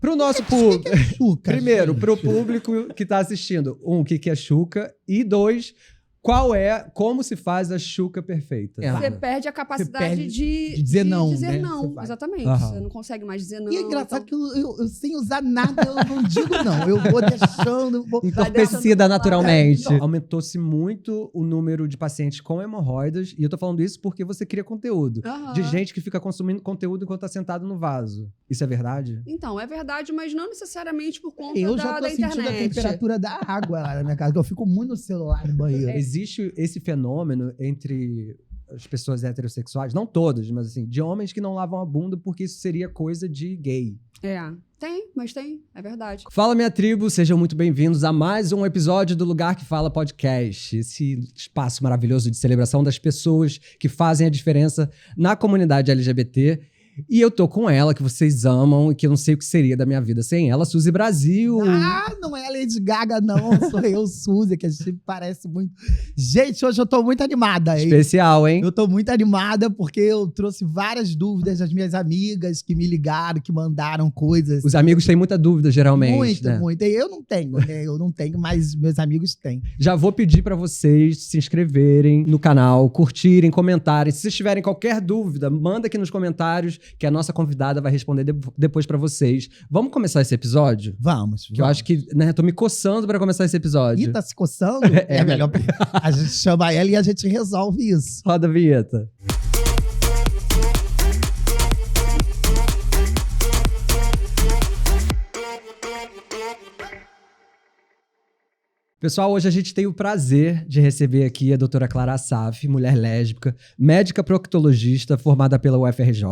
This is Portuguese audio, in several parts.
Pro nosso público. Que é chuca, Primeiro, gente? pro público que tá assistindo. O que é chuca? E 2, como se faz a chuca perfeita? Você perde a capacidade perde de dizer não, dizer né? não, Você exatamente. Aham. Você não consegue mais dizer não. E é engraçado então... que eu sem usar nada, eu não digo não. Eu vou deixando. Entorpecida naturalmente. Então. Aumentou-se muito o número de pacientes com hemorroidas. E eu tô falando isso porque você cria conteúdo. Aham. De gente que fica consumindo conteúdo enquanto tá sentado no vaso. Isso é verdade? Então, é verdade, mas não necessariamente por conta Eu já tô da sentindo internet. a temperatura da água lá na minha casa, que eu fico muito no celular no banheiro. Existe esse fenômeno entre as pessoas heterossexuais, não todas, mas assim, de homens que não lavam a bunda porque isso seria coisa de gay. Tem, é verdade. Fala, minha tribo, sejam muito bem-vindos a mais um episódio do Lugar que Fala Podcast, esse espaço maravilhoso de celebração das pessoas que fazem a diferença na comunidade LGBT. E eu tô com ela, que vocês amam e que eu não sei o que seria da minha vida sem ela, Suzy Brasil. Ah, não é a Lady Gaga, não. Sou eu, Suzy, que a gente parece muito. Gente, hoje eu tô muito animada. Especial, hein? Eu tô muito animada porque eu trouxe várias dúvidas das minhas amigas que me ligaram, que mandaram coisas. Os amigos têm muita dúvida, geralmente, Muito, né? muito. Eu não tenho, né? Eu não tenho, mas meus amigos têm. Já vou pedir pra vocês se inscreverem no canal, curtirem, comentarem. Se vocês tiverem qualquer dúvida, manda aqui nos comentários que a nossa convidada vai responder depois pra vocês. Vamos começar esse episódio? Vamos. Que eu acho que, né, tô me coçando pra começar esse episódio. Ih, tá se coçando? É melhor. A gente chama ela e a gente resolve isso. Roda a vinheta. Pessoal, hoje a gente tem o prazer de receber aqui a doutora Clara Assaf, mulher lésbica, médica proctologista formada pela UFRJ,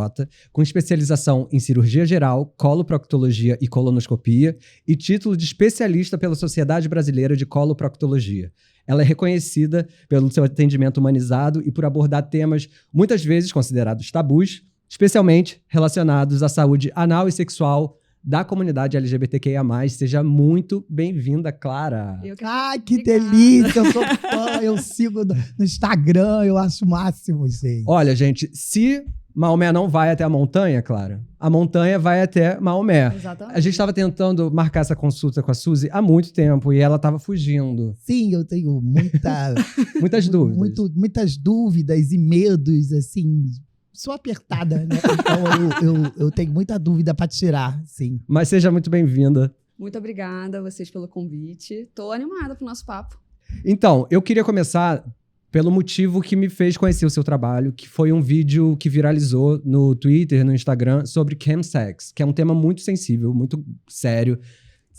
com especialização em cirurgia geral, coloproctologia e colonoscopia e título de especialista pela Sociedade Brasileira de Coloproctologia. Ela é reconhecida pelo seu atendimento humanizado e por abordar temas muitas vezes considerados tabus, especialmente relacionados à saúde anal e sexual da comunidade LGBTQIA+. Seja muito bem-vinda, Clara. Ai, que Obrigada. delícia! Eu sou fã, eu sigo no Instagram, eu acho o máximo, gente. Olha, gente, se Maomé não vai até a montanha, Clara, a montanha vai até Maomé. Exatamente. A gente estava tentando marcar essa consulta com a Suzy há muito tempo e ela estava fugindo. Sim, eu tenho Muitas dúvidas. muitas dúvidas e medos, assim. Sou apertada, né? Então eu tenho muita dúvida pra tirar, sim. Mas seja muito bem-vinda. Muito obrigada a vocês pelo convite. Tô animada pro nosso papo. Então, eu queria começar pelo motivo que me fez conhecer o seu trabalho, que foi um vídeo que viralizou no Twitter, no Instagram, sobre chemsex, que é um tema muito sensível, muito sério,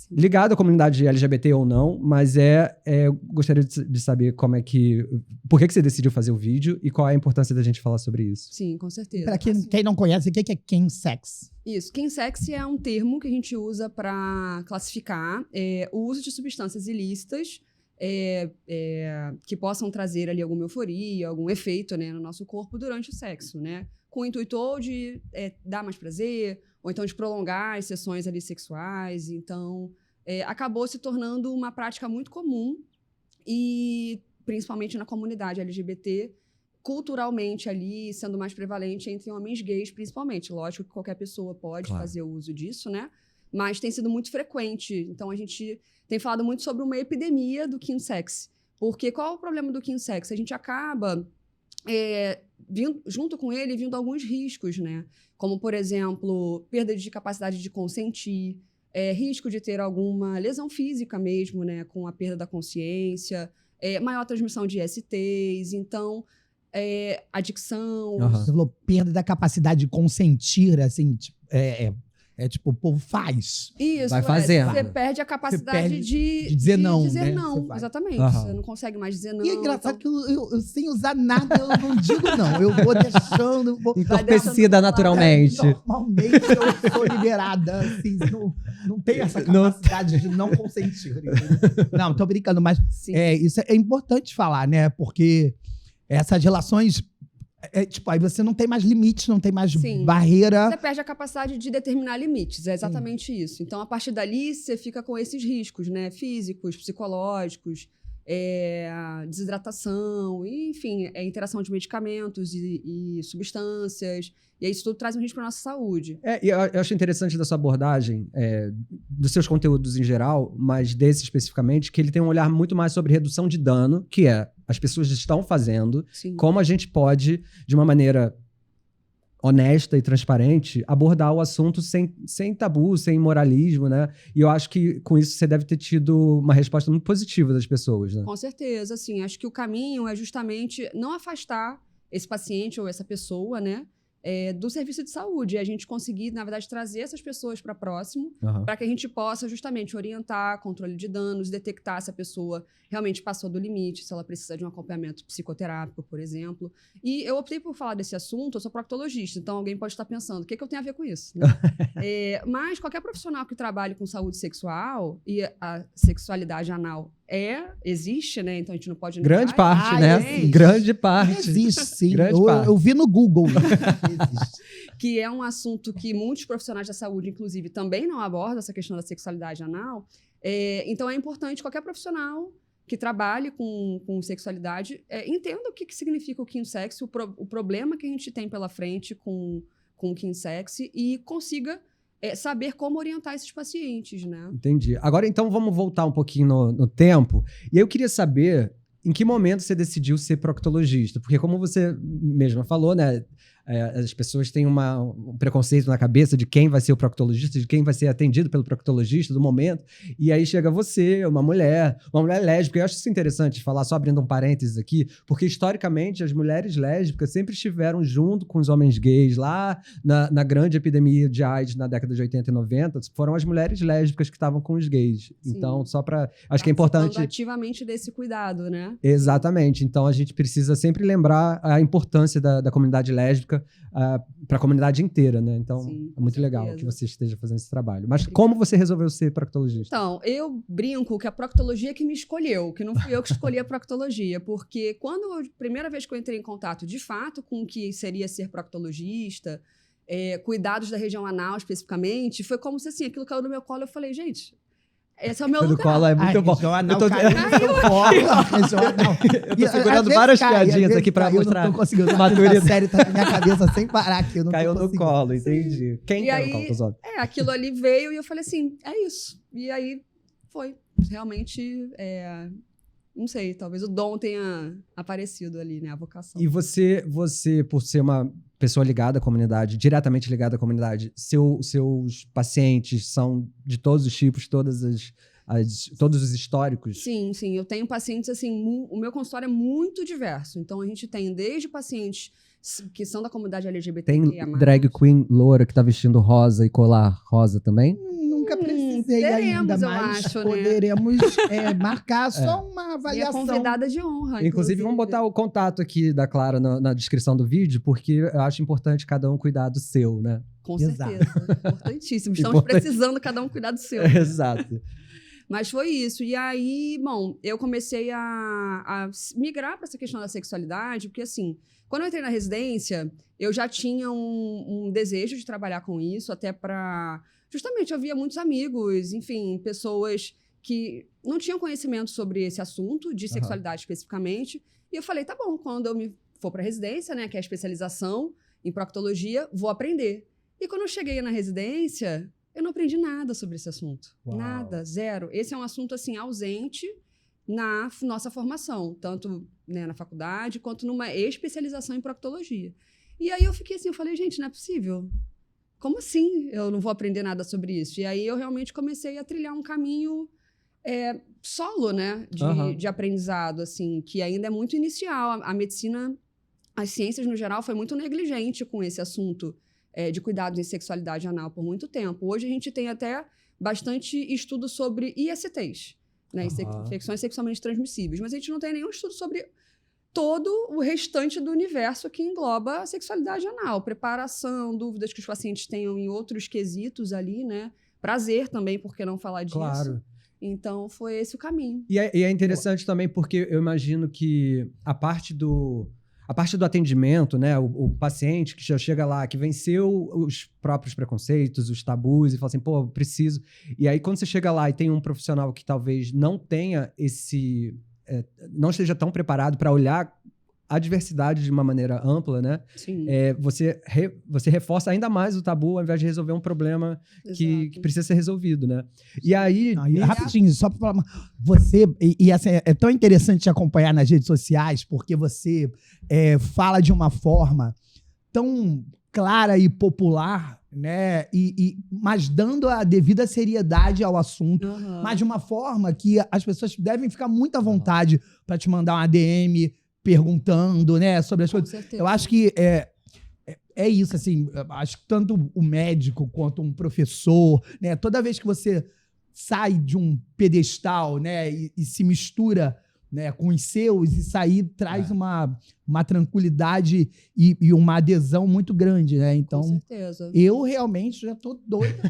ligado à comunidade LGBT ou não, mas gostaria de saber por que você decidiu fazer o vídeo e qual é a importância da gente falar sobre isso. Sim, com certeza. Pra quem não conhece, o que é chemsex? Isso, chemsex é um termo que a gente usa para classificar o uso de substâncias ilícitas que possam trazer ali alguma euforia, algum efeito, né, no nosso corpo durante o sexo, né? Com o intuito ou de dar mais prazer, ou então de prolongar as sessões ali sexuais. Então, acabou se tornando uma prática muito comum e, principalmente na comunidade LGBT, culturalmente ali, sendo mais prevalente entre homens gays, principalmente. Lógico que qualquer pessoa pode fazer uso disso, né? Mas tem sido muito frequente. Então, a gente tem falado muito sobre uma epidemia do chemsex. Porque qual é o problema do chemsex? A gente acaba junto com ele, vindo alguns riscos, né? Como, por exemplo, perda de capacidade de consentir, risco de ter alguma lesão física mesmo, né? Com a perda da consciência, maior transmissão de STs, então, adicção. Uhum. Você falou perda da capacidade de consentir, assim, tipo, tipo, o povo faz. Isso, Vai fazendo. Você perde a capacidade de dizer não, dizer né? não, exatamente. Uhum. Você não consegue mais dizer não. E é engraçado então... que eu sem usar nada, eu não digo não. Eu vou deixando. Entorpecida naturalmente. Normalmente eu sou liberada, assim, não tenho essa capacidade de não consentir. Não, tô brincando, mas isso é importante falar, né? Porque essas relações, tipo, aí você não tem mais limites, não tem mais barreira. Você perde a capacidade de determinar limites, é exatamente isso. Então, a partir dali, você fica com esses riscos, né? Físicos, psicológicos. desidratação, e, enfim, interação de medicamentos e substâncias. E aí isso tudo traz um risco para nossa saúde. E eu acho interessante da sua abordagem, dos seus conteúdos em geral, mas desse especificamente, que ele tem um olhar muito mais sobre redução de dano, que as pessoas estão fazendo, Sim. como a gente pode, de uma maneira honesta e transparente, abordar o assunto sem tabu, sem moralismo, né? E eu acho que com isso você deve ter tido uma resposta muito positiva das pessoas, né? Com certeza, assim, acho que o caminho é justamente não afastar esse paciente ou essa pessoa, né, do serviço de saúde, e a gente conseguir, na verdade, trazer essas pessoas para próximo, para que a gente possa justamente orientar controle de danos, detectar se a pessoa realmente passou do limite, se ela precisa de um acompanhamento psicoterápico, por exemplo. E eu optei por falar desse assunto, eu sou proctologista, então alguém pode estar pensando, o que eu tenho a ver com isso? Né? Mas qualquer profissional que trabalhe com saúde sexual, e a sexualidade anal existe, né? Então a gente não pode... Grande parte, né? Existe. Grande parte. Existe, sim. Parte. Eu vi no Google. Existe. Que é um assunto que muitos profissionais da saúde, inclusive, também não abordam, essa questão da sexualidade anal. Então é importante qualquer profissional que trabalhe com sexualidade entenda o que significa o kinsex, o problema que a gente tem pela frente com o kinsex e consiga saber como orientar esses pacientes, né? Entendi. Agora, então, vamos voltar um pouquinho no tempo. E aí eu queria saber em que momento você decidiu ser proctologista. Porque como você mesma falou, né? As pessoas têm um preconceito na cabeça de quem vai ser o proctologista, de quem vai ser atendido pelo proctologista do momento. E aí chega você, uma mulher lésbica. Eu acho isso interessante falar, só abrindo um parênteses aqui, porque historicamente as mulheres lésbicas sempre estiveram junto com os homens gays. Lá na grande epidemia de AIDS na década de 80 e 90, foram as mulheres lésbicas que estavam com os gays. Sim. Então, acho que é importante... ativamente desse cuidado, né? Exatamente. Então, a gente precisa sempre lembrar a importância da comunidade lésbica para a comunidade inteira, né? Então, sim, é muito legal que você esteja fazendo esse trabalho. Mas como você resolveu ser proctologista? Então, eu brinco que a proctologia que me escolheu, que não fui eu que escolhi a proctologia, porque primeira vez que eu entrei em contato, de fato, com o que seria ser proctologista, cuidados da região anal especificamente, foi como se, assim, aquilo caiu no meu colo e eu falei, gente... Esse é o meu lugar. Colo é muito bom. Eu tô segurando várias piadinhas aqui pra mostrar. Eu não tô conseguindo. Maturidade. A série tá na minha cabeça sem parar aqui. Eu não caiu tô no colo, entendi. Quem caiu no colo, Tosório? Aquilo ali veio e eu falei assim, é isso. E aí foi. Realmente, não sei, talvez o dom tenha aparecido ali, né? A vocação. E você, por ser uma pessoa ligada à comunidade, diretamente ligada à comunidade, seus pacientes são de todos os tipos, todos os históricos? Sim. Eu tenho pacientes, assim, o meu consultório é muito diverso. Então, a gente tem desde pacientes que são da comunidade LGBTQIA+. Tem drag queen loura que tá vestindo rosa e colar rosa também? Nunca precisei ainda, mas acho, poderemos marcar só uma avaliação. E a convidada de honra. Inclusive, vamos botar o contato aqui da Clara na descrição do vídeo, porque eu acho importante cada um cuidar do seu, né? Com certeza. Importantíssimo. Estamos precisando cada um cuidar do seu. Exato. Mas foi isso. E aí, bom, eu comecei a migrar para essa questão da sexualidade, porque assim, quando eu entrei na residência, eu já tinha um desejo de trabalhar com isso, até para... Justamente, eu via muitos amigos, enfim, pessoas que não tinham conhecimento sobre esse assunto, de sexualidade especificamente. E eu falei, tá bom, quando eu for para residência, né, que é a especialização em proctologia, vou aprender. E quando eu cheguei na residência, eu não aprendi nada sobre esse assunto. Uau. Nada, zero. Esse é um assunto, assim, ausente na nossa formação, tanto, né, na faculdade, quanto numa especialização em proctologia. E aí eu fiquei assim, eu falei, gente, não é possível. Como assim eu não vou aprender nada sobre isso? E aí eu realmente comecei a trilhar um caminho solo, né, de aprendizado, assim, que ainda é muito inicial. A medicina, as ciências no geral, foi muito negligente com esse assunto de cuidados em sexualidade anal por muito tempo. Hoje a gente tem até bastante estudo sobre ISTs, né, infecções sexualmente transmissíveis, mas a gente não tem nenhum estudo sobre todo o restante do universo que engloba a sexualidade anal, preparação, dúvidas que os pacientes tenham em outros quesitos ali, né? Prazer também, por que não falar disso? Claro. Então, foi esse o caminho. E é interessante também porque eu imagino que a parte do atendimento, né? O paciente que já chega lá, que venceu os próprios preconceitos, os tabus, e fala assim, pô, eu preciso... E aí, quando você chega lá e tem um profissional que talvez não tenha não esteja tão preparado para olhar a diversidade de uma maneira ampla, né? Sim. Você reforça ainda mais o tabu ao invés de resolver um problema que precisa ser resolvido, né? E aí... Rapidinho, só para falar, você... E assim, é tão interessante te acompanhar nas redes sociais, porque você fala de uma forma tão clara e popular, né? Mas dando a devida seriedade ao assunto, mas de uma forma que as pessoas devem ficar muito à vontade para te mandar uma DM perguntando, né, sobre as coisas. Eu acho que é isso, assim, acho que tanto o médico quanto um professor, né, toda vez que você sai de um pedestal, né, e se mistura, né, com os seus, e sair traz uma tranquilidade e uma adesão muito grande, né? Então, com certeza. Eu realmente já tô doida.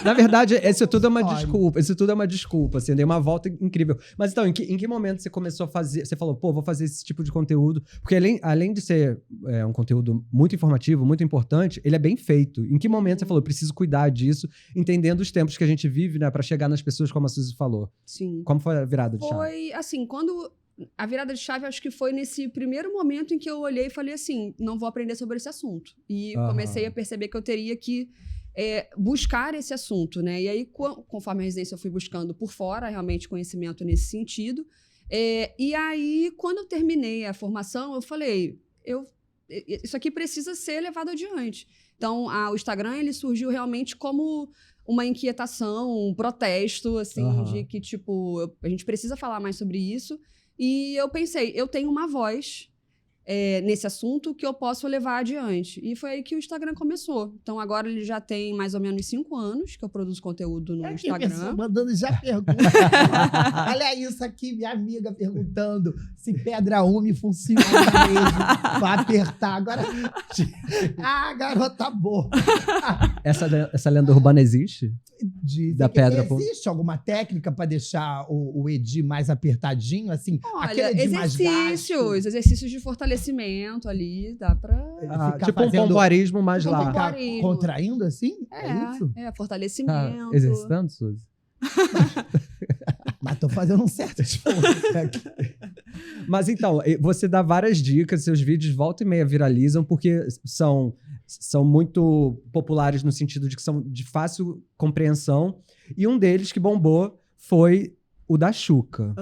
Na verdade, isso tudo é uma desculpa. Isso tudo é uma desculpa, assim, dei uma volta incrível. Mas então, em que momento você começou a fazer? Você falou, vou fazer esse tipo de conteúdo. Porque além de ser um conteúdo muito informativo, muito importante, ele é bem feito. Em que momento você falou, preciso cuidar disso, entendendo os tempos que a gente vive, né, pra chegar nas pessoas, como a Suzy falou? Sim. Como foi a virada de chave? Foi, assim, a virada de chave, acho que foi nesse primeiro momento em que eu olhei e falei assim, não vou aprender sobre esse assunto. E comecei a perceber que eu teria que buscar esse assunto, né? E aí, conforme a residência, eu fui buscando por fora, realmente, conhecimento nesse sentido. E aí, quando eu terminei a formação, eu falei, isso aqui precisa ser levado adiante. Então, o Instagram, ele surgiu realmente como uma inquietação, um protesto, assim, de que, tipo, a gente precisa falar mais sobre isso. E eu pensei, eu tenho uma voz nesse assunto que eu posso levar adiante. E foi aí que o Instagram começou. Então, agora ele já tem mais ou menos 5 anos que eu produzo conteúdo no Instagram. Mandando já pergunta. Olha isso aqui, minha amiga perguntando se pedra úmida funciona mesmo. Vai apertar. Agora... garota boa. Essa lenda urbana existe? Da pedra. Existe alguma técnica para deixar o Edi mais apertadinho, assim? Olha, exercícios de fortalecimento ali, dá pra... tipo um pompoarismo mais lá. Ficar contraindo, assim? Isso? Fortalecimento. Exercitando, Suzy? Mas tô fazendo um certo esforço aqui. Mas então, você dá várias dicas, seus vídeos volta e meia viralizam, porque são muito populares no sentido de que são de fácil compreensão. E um deles que bombou foi o da Xuca.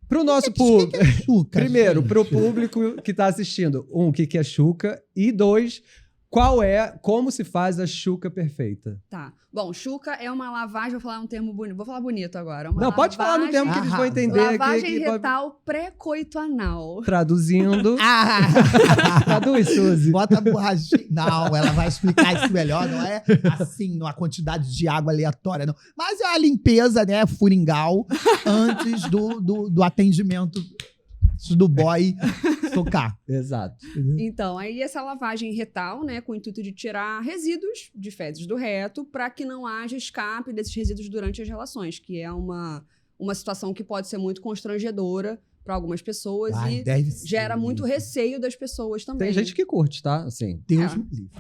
Pro nosso público. Que é Xuca, primeiro, gente? pro público que tá assistindo. O que é Xuca? E 2, como se faz a Xuca perfeita? Tá. Bom, Xuca é uma lavagem, vou falar um termo bonito. Vou falar bonito agora. Não, pode falar no termo que eles vão entender. Lavagem retal pré-coito anal. Traduzindo. Traduz, Suzy. Bota a borrachinha. Não, ela vai explicar isso melhor. Não é assim, numa quantidade de água aleatória, não. Mas é uma limpeza, né, furingal, antes do atendimento do boy tocar. Exato. Então, aí essa lavagem retal, né, com o intuito de tirar resíduos de fezes do reto para que não haja escape desses resíduos durante as relações, que é uma situação que pode ser muito constrangedora para algumas pessoas e gera muito receio das pessoas também. Tem gente que curte, tá? Assim. Deus me livre.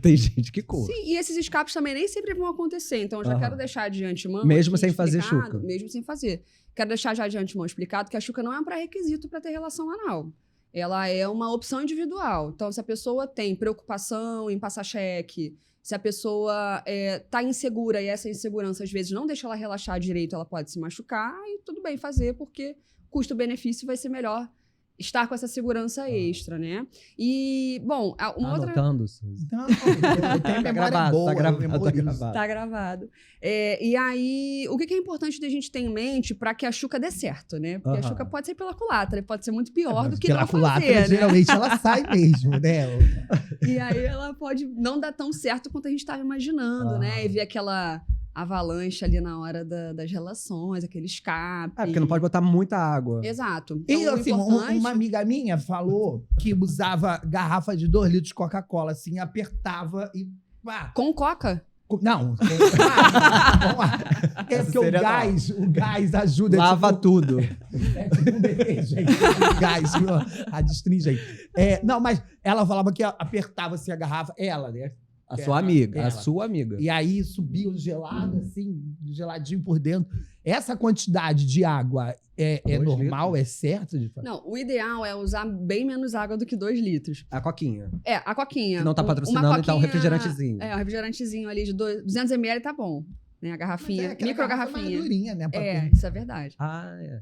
Tem gente que curte. Sim, e esses escapes também nem sempre vão acontecer. Então, eu já quero deixar de antemão... Mesmo sem fazer Xuca. Mesmo sem fazer. Quero deixar já de antemão explicado que a Xuca não é um pré-requisito para ter relação anal. Ela é uma opção individual. Então, se a pessoa tem preocupação em passar cheque, se a pessoa tá insegura e essa insegurança, às vezes, não deixa ela relaxar direito, ela pode se machucar e tudo bem fazer, porque custo-benefício vai ser melhor estar com essa segurança extra, né? E, bom, uma outra... Anotando, Suzy. Não, eu tenho memória boa. Tá gravado. E aí, o que é importante da gente ter em mente para que a Xuca dê certo, né? Porque a Xuca pode ser pela culatra, pode ser muito pior do que não fazer, né? Geralmente ela sai mesmo, né? E aí ela pode não dar tão certo quanto a gente estava imaginando, né? E ver aquela avalanche ali na hora das relações, aquele escape. Porque não pode botar muita água. Exato. Então, e assim, uma amiga minha falou que usava garrafa de 2 litros de Coca-Cola, assim, apertava e... Com coca? Não. É porque o gás ajuda. Lava tudo. É tipo um detergente. Gás, a destringente. Não, mas ela falava que apertava assim a garrafa. Ela, né? A sua amiga, a sua amiga. E aí subia o gelado, assim, geladinho por dentro. Essa quantidade de água é normal, litros. É certo de fazer? Não, o ideal é usar bem menos água do que 2 litros. A coquinha. A coquinha. Que não tá patrocinando, coquinha, então, um refrigerantezinho. Um refrigerantezinho ali de 200 ml tá bom. Né? A garrafinha, microgarrafinha. Né, isso é verdade. É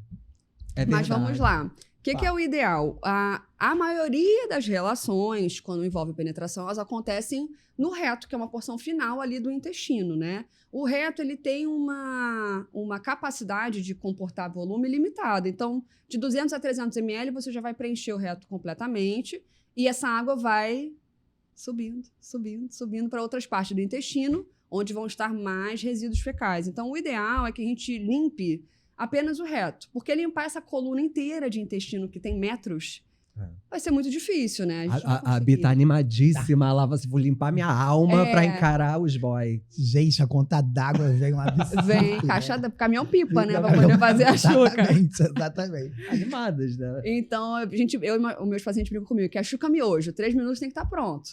verdade. Mas vamos lá. O que é o ideal? A maioria das relações, quando envolve penetração, elas acontecem no reto, que é uma porção final ali do intestino, né? O reto, ele tem uma capacidade de comportar volume limitada. Então, de 200 a 300 ml, você já vai preencher o reto completamente e essa água vai subindo para outras partes do intestino, onde vão estar mais resíduos fecais. Então, o ideal é que a gente limpe apenas o reto. Porque limpar essa coluna inteira de intestino, que tem metros, vai ser muito difícil, né? A Bi tá animadíssima. Ela vai vou limpar minha alma pra encarar os boys. Gente, a conta d'água vem uma absurda. Vem, caminhão-pipa, né? Pra poder fazer a chuca. Exatamente. Animadas, né? Então, os meus pacientes brincam comigo que é chuca miojo. 3 minutos tem que estar pronto.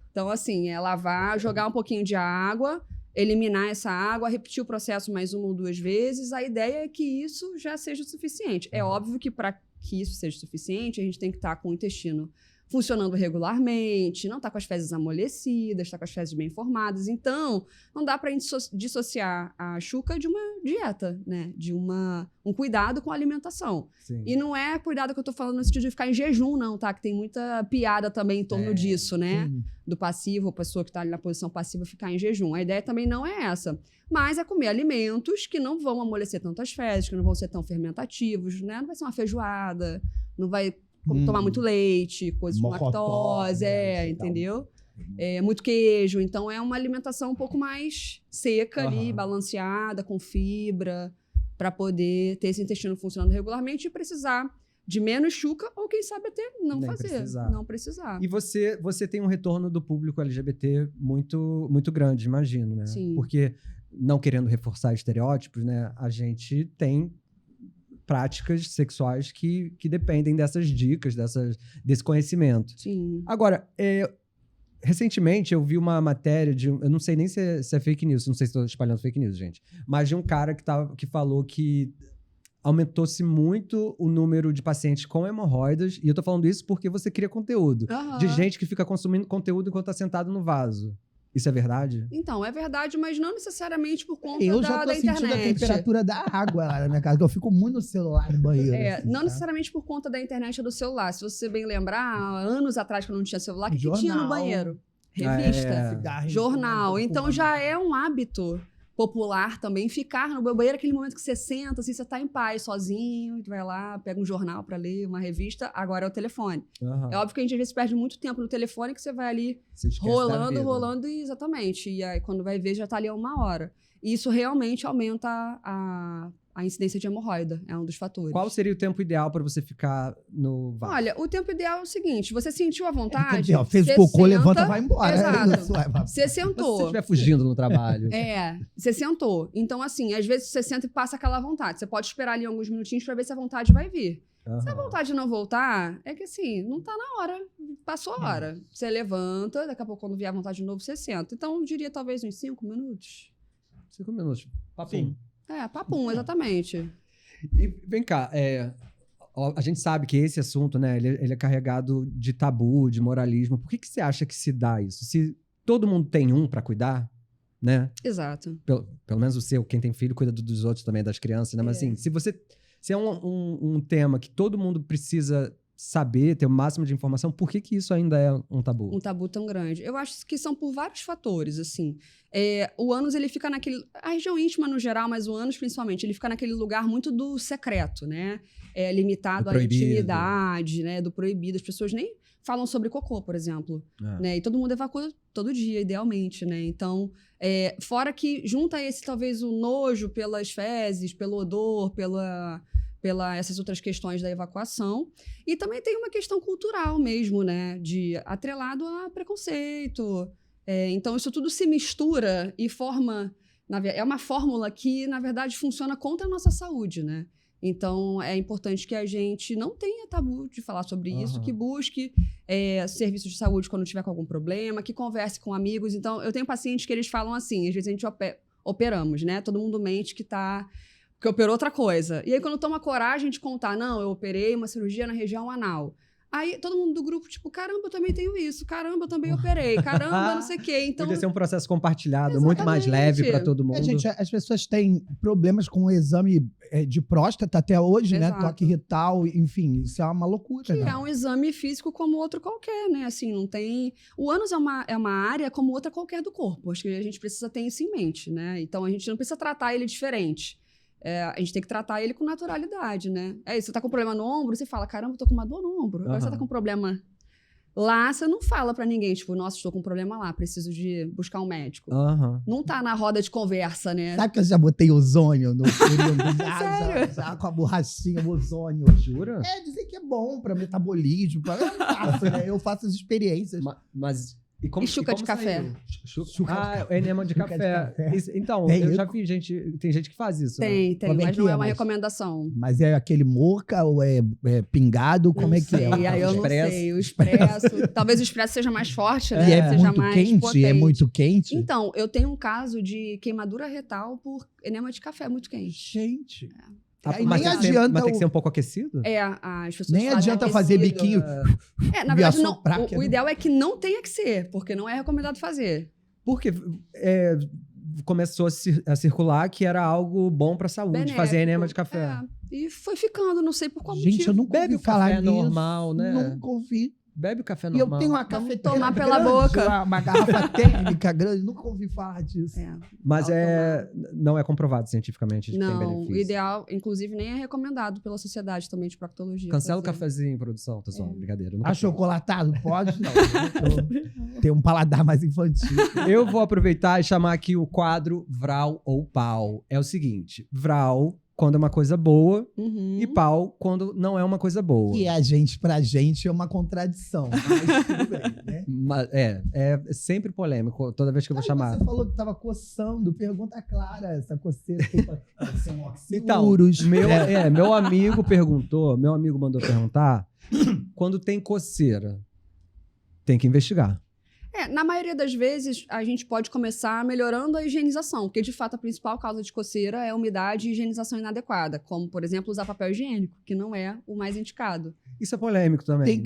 Então, assim, é lavar, jogar um pouquinho de água, eliminar essa água, repetir o processo mais 1 ou 2 vezes. A ideia é que isso já seja o suficiente. É óbvio que para que isso seja suficiente, a gente tem que estar com o intestino funcionando regularmente, não estar com as fezes amolecidas, estar com as fezes bem formadas. Então, não dá para a gente dissociar a chuca de uma dieta, né? De um cuidado com a alimentação. Sim. E não é cuidado que eu estou falando no sentido de ficar em jejum, não, tá? Que tem muita piada também em torno disso, né? Sim. Do passivo, a pessoa que está ali na posição passiva ficar em jejum. A ideia também não é essa. Mas é comer alimentos que não vão amolecer tanto as fezes, que não vão ser tão fermentativos, né? Não vai ser uma feijoada, não vai tomar muito leite, coisas com lactose, entendeu? Muito queijo. Então, é uma alimentação um pouco mais seca ali, balanceada, com fibra, para poder ter esse intestino funcionando regularmente e precisar de menos chuca ou, quem sabe, até não precisar. E você tem um retorno do público LGBT muito, muito grande, imagino, né? Sim. Porque, não querendo reforçar estereótipos, né? A gente tem práticas sexuais que dependem dessas dicas, desse conhecimento. Sim. Agora, recentemente eu vi uma matéria de... Eu não sei nem se é fake news, não sei se estou espalhando fake news, gente. Mas de um cara que falou que aumentou-se muito o número de pacientes com hemorroidas. E eu tô falando isso porque você cria conteúdo. De gente que fica consumindo conteúdo enquanto tá sentado no vaso. Isso é verdade? Então, é verdade, mas não necessariamente por conta eu já tô sentindo a temperatura da água lá na minha casa, que eu fico muito no celular no banheiro. Assim, não necessariamente por conta da internet ou do celular. Se você bem lembrar, anos atrás, quando não tinha celular, o que tinha no banheiro? Revista, jornal. Então, já é um hábito popular também ficar no banheiro, aquele momento que você senta, assim, você tá em paz, sozinho, vai lá, pega um jornal para ler, uma revista, agora é o telefone. É óbvio que a gente às vezes perde muito tempo no telefone, que você vai ali rolando, exatamente. E aí, quando vai ver, já tá ali a 1 hora. E isso realmente aumenta a incidência de hemorroida, é um dos fatores. Qual seria o tempo ideal para você ficar no vaso? Olha, o tempo ideal é o seguinte, você sentiu a vontade... fez o cocô, levanta, vai embora. Exato. Você sentou. Se você estiver fugindo no trabalho. Você sentou. Então, assim, às vezes você senta e passa aquela vontade. Você pode esperar ali alguns minutinhos para ver se a vontade vai vir. Se a vontade não voltar, é que assim, não tá na hora. Passou a hora. Você levanta, daqui a pouco, quando vier a vontade de novo, você senta. Então, eu diria talvez uns 5 minutos. 5 minutos. Papum. Papum, exatamente. E vem cá, a gente sabe que esse assunto, né, ele é carregado de tabu, de moralismo. Por que você acha que se dá isso? Se todo mundo tem um para cuidar, né? Exato. Pelo menos o seu, quem tem filho, cuida dos outros também, das crianças, né? Mas assim, se é um tema que todo mundo precisa saber, ter o máximo de informação, por que isso ainda é um tabu? Um tabu tão grande. Eu acho que são por vários fatores, assim. O ânus, ele fica naquele... A região íntima, no geral, mas o ânus, principalmente, ele fica naquele lugar muito do secreto, né? Limitado à intimidade, né? Do proibido. As pessoas nem falam sobre cocô, por exemplo. Né? E todo mundo evacua todo dia, idealmente, né? Então, fora que junta esse, talvez, o nojo pelas fezes, pelo odor, pela essas outras questões da evacuação. E também tem uma questão cultural mesmo, né? Atrelado a preconceito. Então, isso tudo se mistura e forma... É uma fórmula que, na verdade, funciona contra a nossa saúde, né? Então, é importante que a gente não tenha tabu de falar sobre isso, que busque serviços de saúde quando tiver com algum problema, que converse com amigos. Então, eu tenho pacientes que eles falam assim, às vezes a gente operamos, né? Todo mundo mente que operou outra coisa. E aí, quando toma coragem de contar, não, eu operei uma cirurgia na região anal. Aí, todo mundo do grupo, tipo, caramba, eu também tenho isso. Caramba, eu também operei. Caramba, não sei o quê. Então, podia ser um processo compartilhado, muito mais leve para todo mundo. Gente, as pessoas têm problemas com o exame de próstata até hoje, né? Toque retal, enfim, isso é uma loucura. Que é um exame físico como outro qualquer, né? Assim, não tem... O ânus é uma área como outra qualquer do corpo. Acho que a gente precisa ter isso em mente, né? Então, a gente não precisa tratar ele diferente. A gente tem que tratar ele com naturalidade, né? Você tá com problema no ombro, você fala, caramba, eu tô com uma dor no ombro. Agora você tá com problema lá, você não fala pra ninguém, tipo, nossa, estou com um problema lá, preciso de buscar um médico. Não tá na roda de conversa, né? Sabe que eu já botei ozônio no urino? já com a borrachinha, ozônio. Jura? Dizem que é bom pra metabolismo. Eu faço, né? Eu faço as experiências. Mas... E chuca de café. Enema de café. Então, eu já vi gente... Tem gente que faz isso. Tem, mas não é uma recomendação. Mas é aquele moca ou é pingado? Como é que é? Aí eu não sei. O expresso. Talvez o expresso seja mais forte, né? E é seja muito mais quente? potente. É muito quente? Então, eu tenho um caso de queimadura retal por enema de café muito quente. Gente... Mas tem que ser um pouco aquecido? As pessoas nem adianta fazer biquinho. Na verdade, não. O ideal é que não tenha que ser, porque não é recomendado fazer. Porque começou a circular que era algo bom pra saúde, benéfico, fazer enema de café. E foi ficando, não sei por qual motivo. Gente, eu nunca ouvi falar café normal, né? Nunca ouvi. Bebe o café normal. E eu tenho uma cafeteira tomar pela grande, boca. Uma garrafa térmica grande. Nunca ouvi falar disso. Mas não é comprovado cientificamente de que tem benefício. Não, o ideal, inclusive, nem é recomendado pela Sociedade também de Proctologia. Cancela o cafezinho em produção, pessoal. Brincadeira. Achocolatado? Pode? Não. Tem um paladar mais infantil. Eu vou aproveitar e chamar aqui o quadro Vral ou Pau. É o seguinte, Vral... quando é uma coisa boa, e pau quando não é uma coisa boa. E pra gente, é uma contradição. Mas tudo bem, né? Mas é sempre polêmico, toda vez que eu vou chamar. Você falou que tava coçando, pergunta clara, essa coceira são oxiúros. Então, meu amigo mandou perguntar, quando tem coceira, tem que investigar. Na maioria das vezes, a gente pode começar melhorando a higienização, porque, de fato, a principal causa de coceira é a umidade e higienização inadequada, como, por exemplo, usar papel higiênico, que não é o mais indicado. Isso é polêmico também,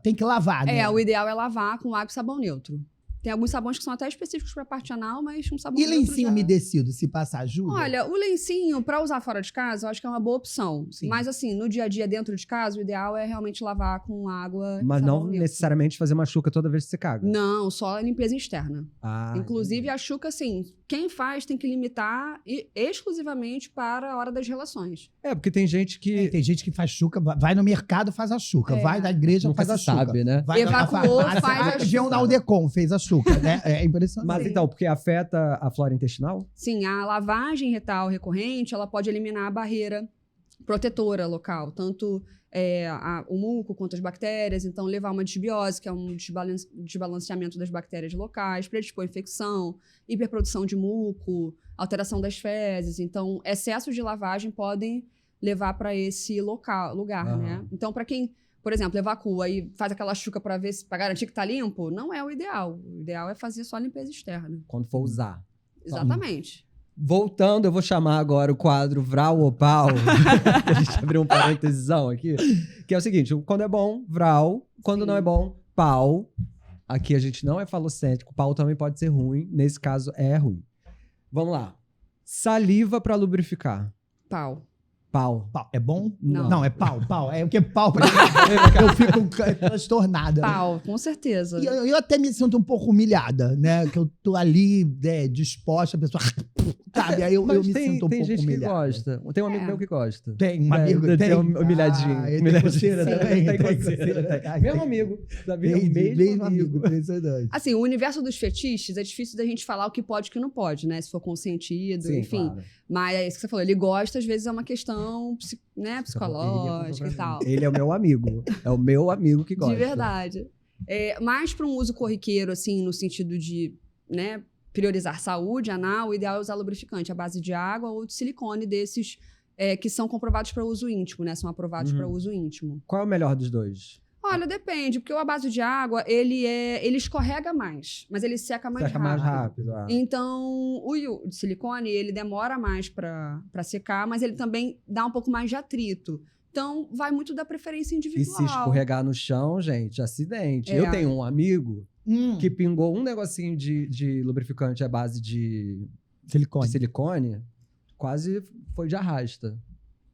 Tem que lavar, né? O ideal é lavar com água e sabão neutro. Tem alguns sabões que são até específicos para a parte anal, mas um sabão neutro lencinho umedecido, se passar ajuda? Olha, o lencinho, para usar fora de casa, eu acho que é uma boa opção. Sim. Mas, assim, no dia a dia, dentro de casa, o ideal é realmente lavar com água. Mas não necessariamente fazer machuca toda vez que você caga. Não, só a limpeza externa. Inclusive, a chuca, assim, quem faz tem que limitar exclusivamente para a hora das relações. Porque tem gente que... tem gente que faz chuca, vai no mercado, faz a chuca. Vai na igreja, faz a chuca. Sabe, né? Vai evacuou, faz a chuca. Na Udecom, fez a chuca, né? É impressionante. Mas então, porque afeta a flora intestinal? Sim, a lavagem retal recorrente, ela pode eliminar a barreira protetora local, tanto o muco quanto as bactérias. Então, levar uma disbiose, que é um desbalanceamento das bactérias locais, predispor a infecção, hiperprodução de muco, alteração das fezes. Então, excessos de lavagem podem levar para esse lugar, né? Então, para quem... Por exemplo, evacua e faz aquela chuca para garantir que tá limpo, não é o ideal. O ideal é fazer só a limpeza externa. Quando for usar. Exatamente. Voltando, eu vou chamar agora o quadro Vral ou Pau. A gente abriu um parêntesezão aqui. Que é o seguinte, quando é bom, Vral. Quando não é bom, Pau. Aqui a gente não é falocêntrico. Pau também pode ser ruim. Nesse caso, é ruim. Vamos lá. Saliva para lubrificar. Pau. Pau. É bom? Não, é pau. É o que é pau. Eu fico transtornada. Pau, com certeza. E eu até me sinto um pouco humilhada, né? Que eu tô ali disposta, a pessoa... Sabe? Aí eu me sinto um pouco humilhada. Tem gente que gosta. Tem um amigo meu que gosta. Tem um amigo que tem humilhadinho. Tem coceira também? Tem coceira. Mesmo amigo. Mesmo amigo. Impressionante. Assim, o universo dos fetiches é difícil da gente falar o que pode e o que não pode, né? Se for consentido, sim, enfim. Claro. Mas é isso que você falou, ele gosta, às vezes é uma questão psicológica e tal. Ele é o meu amigo. É o meu amigo que gosta. De verdade. Mais para um uso corriqueiro, assim, no sentido de, priorizar saúde anal, o ideal é usar lubrificante à base de água ou de silicone desses que são comprovados para uso íntimo, né? São aprovados para uso íntimo. Qual é o melhor dos dois? Olha, depende, porque o à base de água, ele escorrega mais, mas ele seca mais Seca rápido. mais rápido. Então, o de silicone, ele demora mais para secar, mas ele também dá um pouco mais de atrito. Então, vai muito da preferência E individual. se escorregar no chão, gente, acidente. É. Eu tenho um amigo que pingou um negocinho de lubrificante à base de silicone, quase foi de arrasta.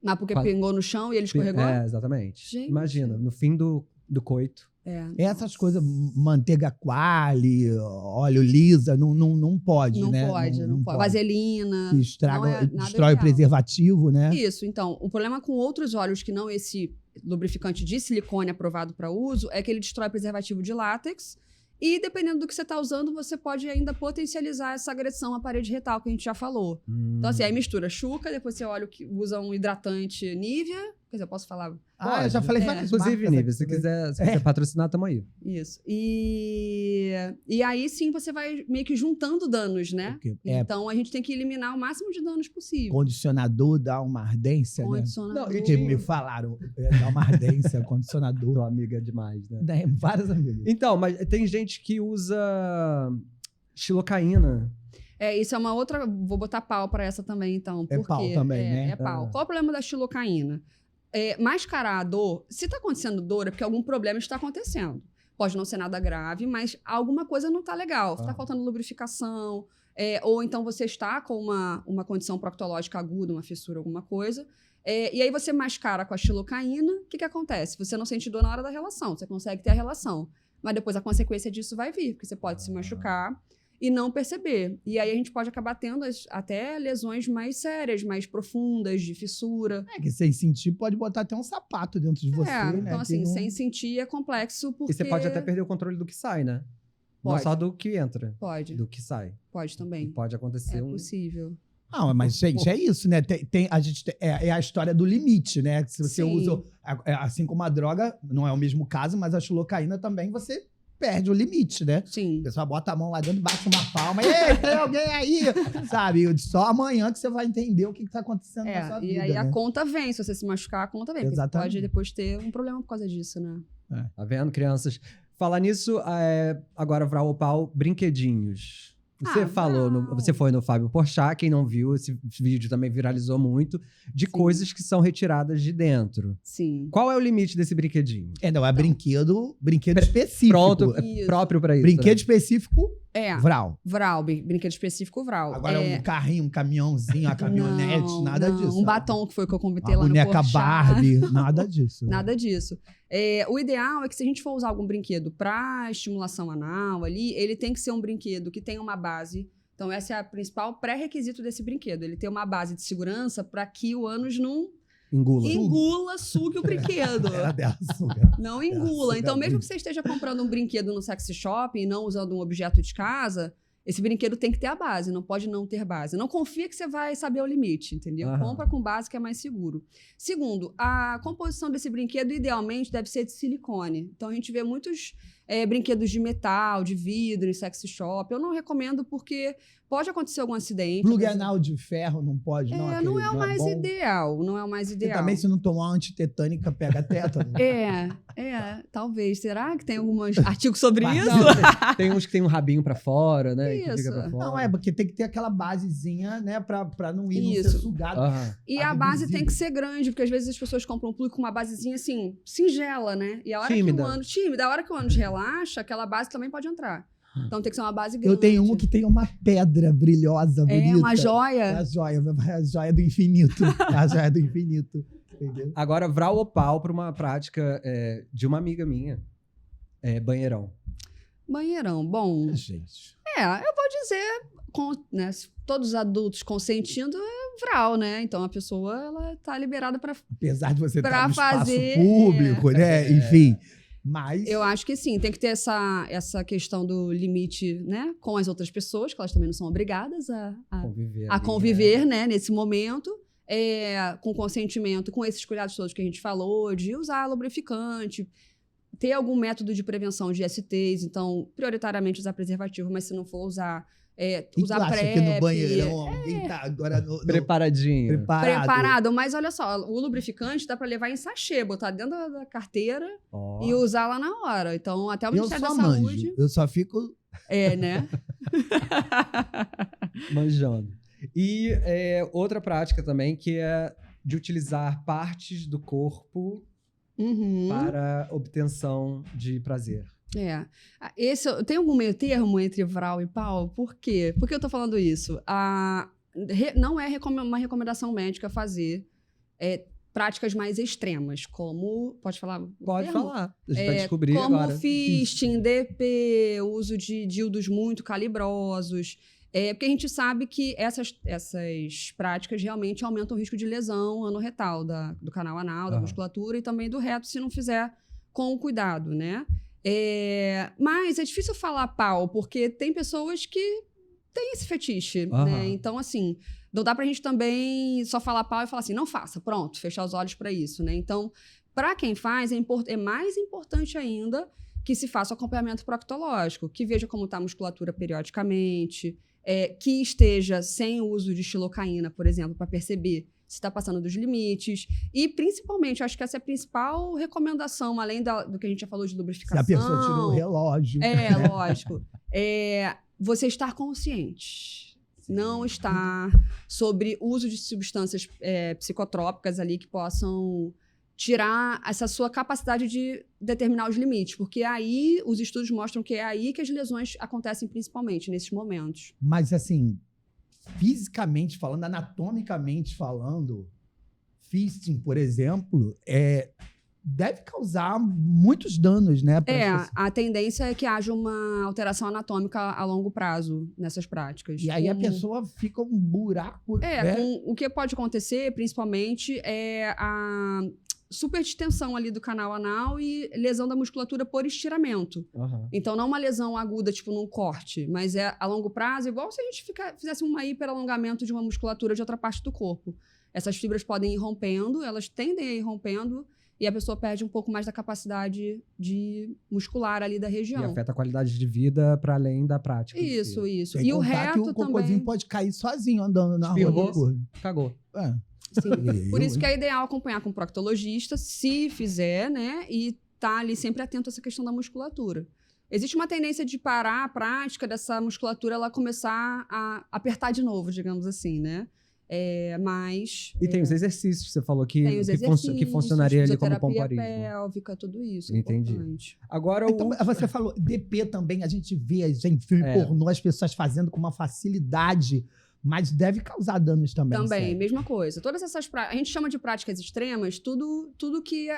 Mas porque Quase. pingou no chão e ele escorregou? É, exatamente. Gente. Imagina, no fim do coito. Essas coisas, manteiga quali, óleo lisa, não pode, Não né? pode, não pode. Vaselina. Destrói o preservativo, né? Isso, então, o problema com outros óleos que não esse lubrificante de silicone aprovado para uso é que ele destrói preservativo de látex e, dependendo do que você está usando, você pode ainda potencializar essa agressão à parede retal que a gente já falou. Então, assim, aí mistura Xuca, depois você olha que usa um hidratante Nivea. Quer dizer, eu posso falar? Eu já falei várias Inclusive, marcas Nívia, se quiser patrocinar, tamo aí. Isso. E aí, sim, você vai meio que juntando danos, né? Então, a gente tem que eliminar o máximo de danos possível. Condicionador dá uma ardência, Condicionador. né? Não, me falaram, dá uma ardência, condicionador. Tua amiga é demais, né? Várias amigas. Então, mas tem gente que usa xilocaína. Isso é uma outra... Vou botar pau pra essa também, então. É pau também, né? É pau. Qual o problema da xilocaína? Mascarar a dor, se está acontecendo dor, é porque algum problema está acontecendo. Pode não ser nada grave, mas alguma coisa não está legal. Está faltando lubrificação, ou então você está com uma condição proctológica aguda, uma fissura, alguma coisa. E aí você mascara com a xilocaína, o que acontece? Você não sente dor na hora da relação, você consegue ter a relação. Mas depois a consequência disso vai vir, porque você pode se machucar e não perceber. E aí a gente pode acabar tendo até lesões mais sérias, mais profundas, de fissura. Que sem sentir pode botar até um sapato dentro de você, né? Então assim, sem sentir é complexo porque... E você pode até perder o controle do que sai, né? Pode. Não só do que entra. Pode. Do que sai. Pode também. E pode acontecer possível. Não, mas, gente, é isso, né? É a história do limite, né? Se você usa, assim como a droga, não é o mesmo caso, mas a xilocaína também, você perde o limite, né? Sim. O pessoal bota a mão lá dentro, bate uma palma, ei, tem alguém aí? Sabe? Só amanhã que você vai entender o que tá acontecendo na sua vida, e aí né? a conta vem, se você se machucar, a conta vem. Exatamente. Porque você pode depois ter um problema por causa disso, né? Tá vendo, crianças? Falar nisso, agora, Vral ou Pau, brinquedinhos. Você foi no Fábio Porchat, quem não viu, esse vídeo também viralizou muito, de coisas que são retiradas de dentro. Sim. Qual é o limite desse brinquedinho? Brinquedo específico. Pronto, próprio pra isso. Brinquedo específico, Vral. Vral, brinquedo específico, Vral. Agora um carrinho, um caminhãozinho, uma caminhonete, nada disso. Um batom que foi o que eu comentei lá no boneca Porchat. Barbie, nada disso. Nada disso. O ideal é que se a gente for usar algum brinquedo para estimulação anal ali, ele tem que ser um brinquedo que tenha uma base. Então, esse é o principal pré-requisito desse brinquedo. Ele tem uma base de segurança para que o ânus não sugue o brinquedo. Não engula. Então, mesmo que você esteja comprando um brinquedo no sexy shop e não usando um objeto de casa, esse brinquedo tem que ter a base, não pode não ter base. Não confia que você vai saber o limite, entendeu? Compra com base que é mais seguro. Segundo, a composição desse brinquedo, idealmente, deve ser de silicone. Então, a gente vê muitos brinquedos de metal, de vidro, em sexy shop. Eu não recomendo porque pode acontecer algum acidente. Plug anal de ferro não pode, não? Não é o mais ideal. Não é o mais ideal. E também, se não tomar uma antitetânica, pega tétano. Talvez. Será que tem algum artigo sobre isso? Não, tem uns que tem um rabinho pra fora, né? Isso. Que fica pra fora. Não, porque tem que ter aquela basezinha, né? Pra não ser sugado. E a base tem que ser grande, porque às vezes as pessoas compram um plug com uma basezinha assim, singela, né? E a hora tímida. A hora que o ânus relaxa, aquela base também pode entrar. Então tem que ser uma base grande. Eu tenho um que tem uma pedra brilhosa, bonita. Uma joia. A joia do infinito. A joia do infinito. Entendeu? Agora, Vral ou Pau para uma prática de uma amiga minha. Banheirão. Banheirão, bom. Gente. Eu vou dizer, né, se todos os adultos consentindo, Vral, né? Então a pessoa, ela tá liberada para apesar de você estar no fazer, espaço público, né? Enfim. Mas eu acho que sim, tem que ter essa questão do limite, né, com as outras pessoas, que elas também não são obrigadas a conviver, né, nesse momento, com consentimento, com esses cuidados todos que a gente falou, de usar lubrificante, ter algum método de prevenção de STs, então, prioritariamente usar preservativo, mas se não for usar, usar tu acha PrEP. que no banheirão alguém tá agora Preparadinho. Preparado, mas olha só, o lubrificante dá pra levar em sachê, botar dentro da carteira e usar lá na hora. Então, até o Ministério da Saúde... Eu só fico... né? Manjando. E outra prática também, que é de utilizar partes do corpo para obtenção de prazer. Tem algum meio termo entre Vral e Pau? Por quê? Por que eu tô falando isso? Não é uma recomendação médica fazer práticas mais extremas, como... Pode falar? Pode falar. A gente vai descobrir como agora. Como fisting, DP, uso de dildos muito calibrosos. Porque a gente sabe que essas práticas realmente aumentam o risco de lesão anorretal do canal anal, da musculatura e também do reto, se não fizer com cuidado, né? Mas é difícil falar pau, porque tem pessoas que têm esse fetiche, né? Então, assim, não dá pra gente também só falar pau e falar assim, não faça, pronto, fechar os olhos pra isso, né? Então, pra quem faz, é mais importante ainda que se faça o acompanhamento proctológico, que veja como tá a musculatura periodicamente, que esteja sem o uso de xilocaína, por exemplo, para perceber se está passando dos limites. E, principalmente, acho que essa é a principal recomendação, além do que a gente já falou de lubrificação. Se a pessoa tirou o relógio. Lógico. Você estar consciente. Sim. Não estar sobre uso de substâncias psicotrópicas ali que possam tirar essa sua capacidade de determinar os limites, porque aí os estudos mostram que é aí que as lesões acontecem principalmente, nesses momentos. Mas, assim, fisicamente falando, anatomicamente falando, fisting, por exemplo, deve causar muitos danos, né? A tendência é que haja uma alteração anatômica a longo prazo nessas práticas. E aí a pessoa fica um buraco. O que pode acontecer, principalmente, é a superdistensão ali do canal anal e lesão da musculatura por estiramento. Então, não uma lesão aguda, tipo num corte, mas a longo prazo, igual se a gente fizesse um hiperalongamento de uma musculatura de outra parte do corpo. Essas fibras podem ir rompendo, elas tendem a ir rompendo, e a pessoa perde um pouco mais da capacidade muscular ali da região. E afeta a qualidade de vida para além da prática. Isso. Sem E o reto o cocôzinho também pode cair sozinho andando na rua. Cagou. Sim. Por isso que é ideal acompanhar com um proctologista, se fizer, né? E tá ali sempre atento a essa questão da musculatura. Existe uma tendência de parar a prática dessa musculatura, ela começar a apertar de novo, digamos assim, né? E tem os exercícios que você falou que funcionaria ali como pompoarismo. Pélvica, tudo isso. Entendi. Importante. Agora, então, você falou, DP também, a gente vê em filme pornô as pessoas fazendo com uma facilidade, mas deve causar danos também. Também, mesma coisa. Todas essas práticas, a gente chama de práticas extremas, tudo que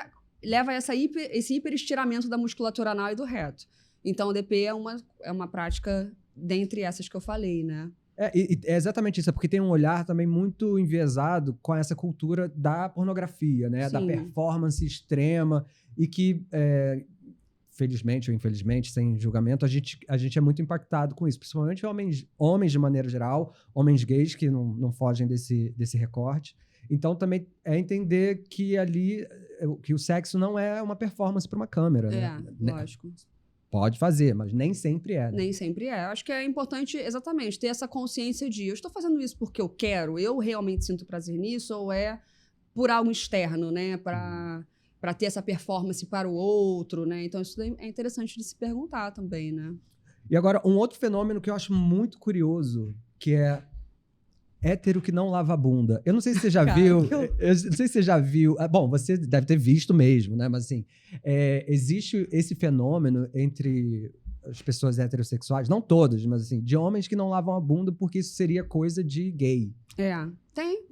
leva a esse hiperestiramento da musculatura anal e do reto. Então, o DP é uma prática dentre essas que eu falei, né? É exatamente isso, porque tem um olhar também muito enviesado com essa cultura da pornografia, né? Sim. Da performance extrema e que, felizmente ou infelizmente, sem julgamento, a gente é muito impactado com isso, principalmente homens de maneira geral, homens gays que não fogem desse recorte. Então, também é entender que ali, que o sexo não é uma performance para uma câmera, né? Lógico. Pode fazer, mas nem sempre é. Né? Nem sempre é. Acho que é importante, exatamente, ter essa consciência de eu estou fazendo isso porque eu quero, eu realmente sinto prazer nisso, ou é por algo externo, né? Para ter essa performance para o outro, né? Então, isso é interessante de se perguntar também, né? E agora, um outro fenômeno que eu acho muito curioso, que é hétero que não lava a bunda. Eu não sei se você já viu. Eu não sei se você já viu. Bom, você deve ter visto mesmo, né? Mas assim, existe esse fenômeno entre as pessoas heterossexuais, não todas, mas assim, de homens que não lavam a bunda porque isso seria coisa de gay. Tem,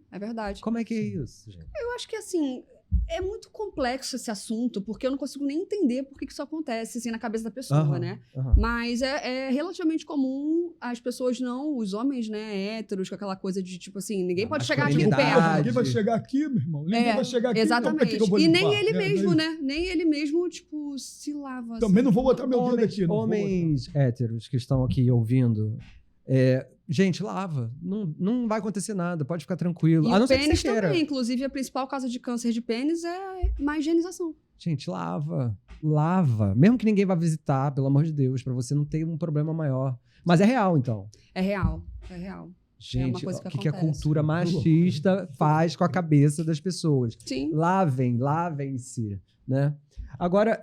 é verdade. Como é que é isso, gente? Eu acho que assim, é muito complexo esse assunto, porque eu não consigo nem entender por que isso acontece assim, na cabeça da pessoa, né? Mas é relativamente comum as pessoas os homens, né, héteros, com aquela coisa de tipo assim, ninguém pode chegar aqui perto. Ninguém vai chegar aqui, meu irmão. Ninguém vai chegar aqui. Exatamente. E nem ele mesmo, né? Nem ele mesmo, tipo, se lava. Também não vou botar meu dedo aqui. Homens héteros que estão aqui ouvindo, gente, lava. Não vai acontecer nada, pode ficar tranquilo. E a não o ser que pênis você queira. também, inclusive, a principal causa de câncer de pênis é má higienização. Gente, lava. Mesmo que ninguém vá visitar, pelo amor de Deus, pra você não ter um problema maior. Mas é real, então. É real, é real. Gente, coisa o que que a acontece. cultura machista faz com a cabeça das pessoas. Sim. Lavem-se, né? Agora,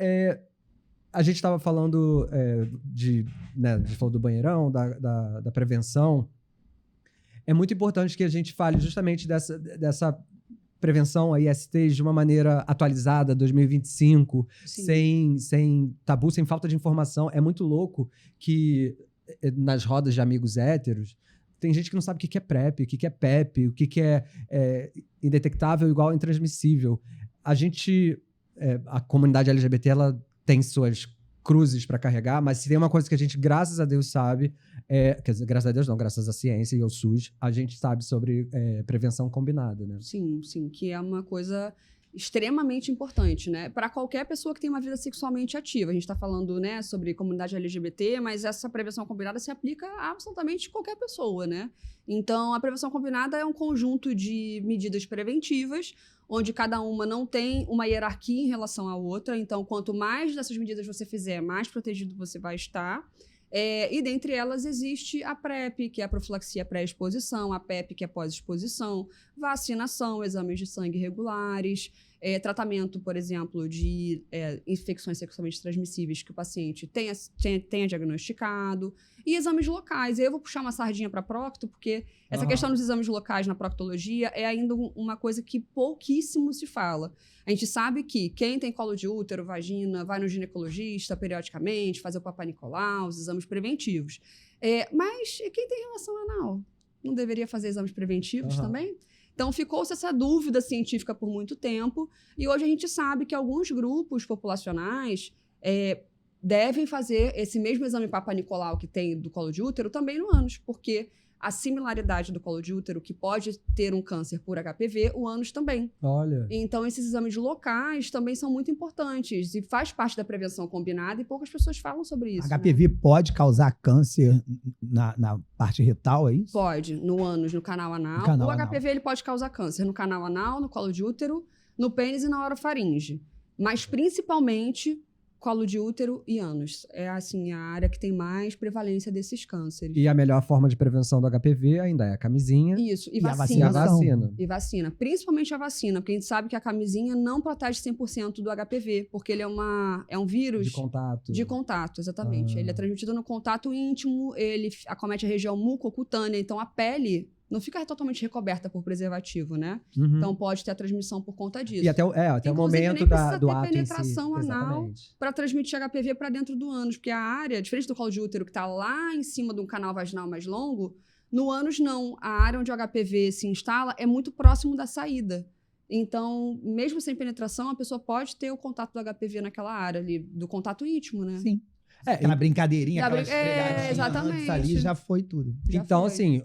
a gente estava falando a gente falou do banheirão, da prevenção. É muito importante que a gente fale justamente dessa prevenção a ISTs de uma maneira atualizada, 2025, sem tabu, sem falta de informação. É muito louco que nas rodas de amigos héteros tem gente que não sabe o que é PrEP, o que é PEP, o que é indetectável igual intransmissível. A comunidade LGBT, ela tem suas cruzes para carregar, mas se tem uma coisa que a gente, graças a Deus, sabe, quer dizer, graças a Deus não, graças à ciência e ao SUS, a gente sabe sobre prevenção combinada, né? Sim, que é uma coisa extremamente importante, né? Para qualquer pessoa que tem uma vida sexualmente ativa. A gente está falando, né, sobre comunidade LGBT, mas essa prevenção combinada se aplica a absolutamente qualquer pessoa, né? Então, a prevenção combinada é um conjunto de medidas preventivas, onde cada uma não tem uma hierarquia em relação à outra. Então, quanto mais dessas medidas você fizer, mais protegido você vai estar. E dentre elas existe a PrEP, que é a profilaxia pré-exposição, a PEP, que é pós-exposição, vacinação, exames de sangue regulares, tratamento, por exemplo, de infecções sexualmente transmissíveis que o paciente tenha diagnosticado, e exames locais. Eu vou puxar uma sardinha para a procto, porque essa questão dos exames locais na proctologia é ainda uma coisa que pouquíssimo se fala. A gente sabe que quem tem colo de útero, vagina, vai no ginecologista periodicamente, fazer o Papai Nicolau, os exames preventivos. Mas quem tem relação anal? Não deveria fazer exames preventivos também? Então, ficou-se essa dúvida científica por muito tempo, e hoje a gente sabe que alguns grupos populacionais devem fazer esse mesmo exame Papai Nicolau que tem do colo de útero também no ânus, porque a similaridade do colo de útero, que pode ter um câncer por HPV, o ânus também. Olha. Então, esses exames locais também são muito importantes e faz parte da prevenção combinada e poucas pessoas falam sobre isso. HPV pode causar câncer na parte retal, é isso? Pode, no ânus, no canal anal. O HPV ele pode causar câncer no canal anal, no colo de útero, no pênis e na orofaringe. Mas, principalmente, colo de útero e ânus. É, assim, a área que tem mais prevalência desses cânceres. E a melhor forma de prevenção do HPV ainda é a camisinha. Isso, e vacina. E vacina. Principalmente a vacina, porque a gente sabe que a camisinha não protege 100% do HPV, porque ele é um vírus... De contato. De contato, exatamente. Ele é transmitido no contato íntimo, ele acomete a região mucocutânea, então a pele... não fica totalmente recoberta por preservativo, né? Uhum. Então pode ter a transmissão por conta disso. E até o momento do ato em si. Penetração anal para transmitir HPV para dentro do ânus, porque a área, diferente do colo de útero que está lá em cima de um canal vaginal mais longo, no ânus não. A área onde o HPV se instala é muito próximo da saída. Então, mesmo sem penetração, a pessoa pode ter o contato do HPV naquela área ali, do contato íntimo, né? Sim. Aquela brincadeirinha, aquela esfregadinha exatamente. Ali já foi tudo. Então, assim,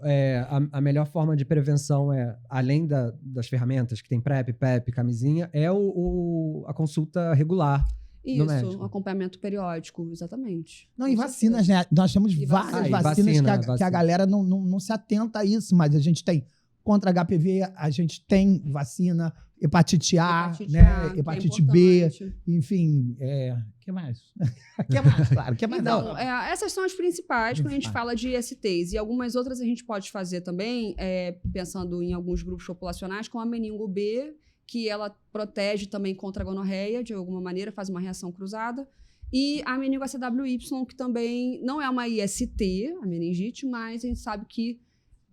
a melhor forma de prevenção além das ferramentas que tem PrEP, PEP, camisinha, é a consulta regular. Isso, um acompanhamento periódico, exatamente. Não, e vacinas, né? Nós temos várias vacinas que a galera não se atenta a isso, mas a gente tem contra HPV, a gente tem vacina, hepatite A, né? Hepatite B, enfim, que mais? Que mais, claro, que mais? Então, essas são as principais quando a gente fala de ISTs, e algumas outras a gente pode fazer também, pensando em alguns grupos populacionais, como a meningo B, que ela protege também contra a gonorreia, de alguma maneira, faz uma reação cruzada, e a meningo ACWY, que também não é uma IST, a meningite, mas a gente sabe que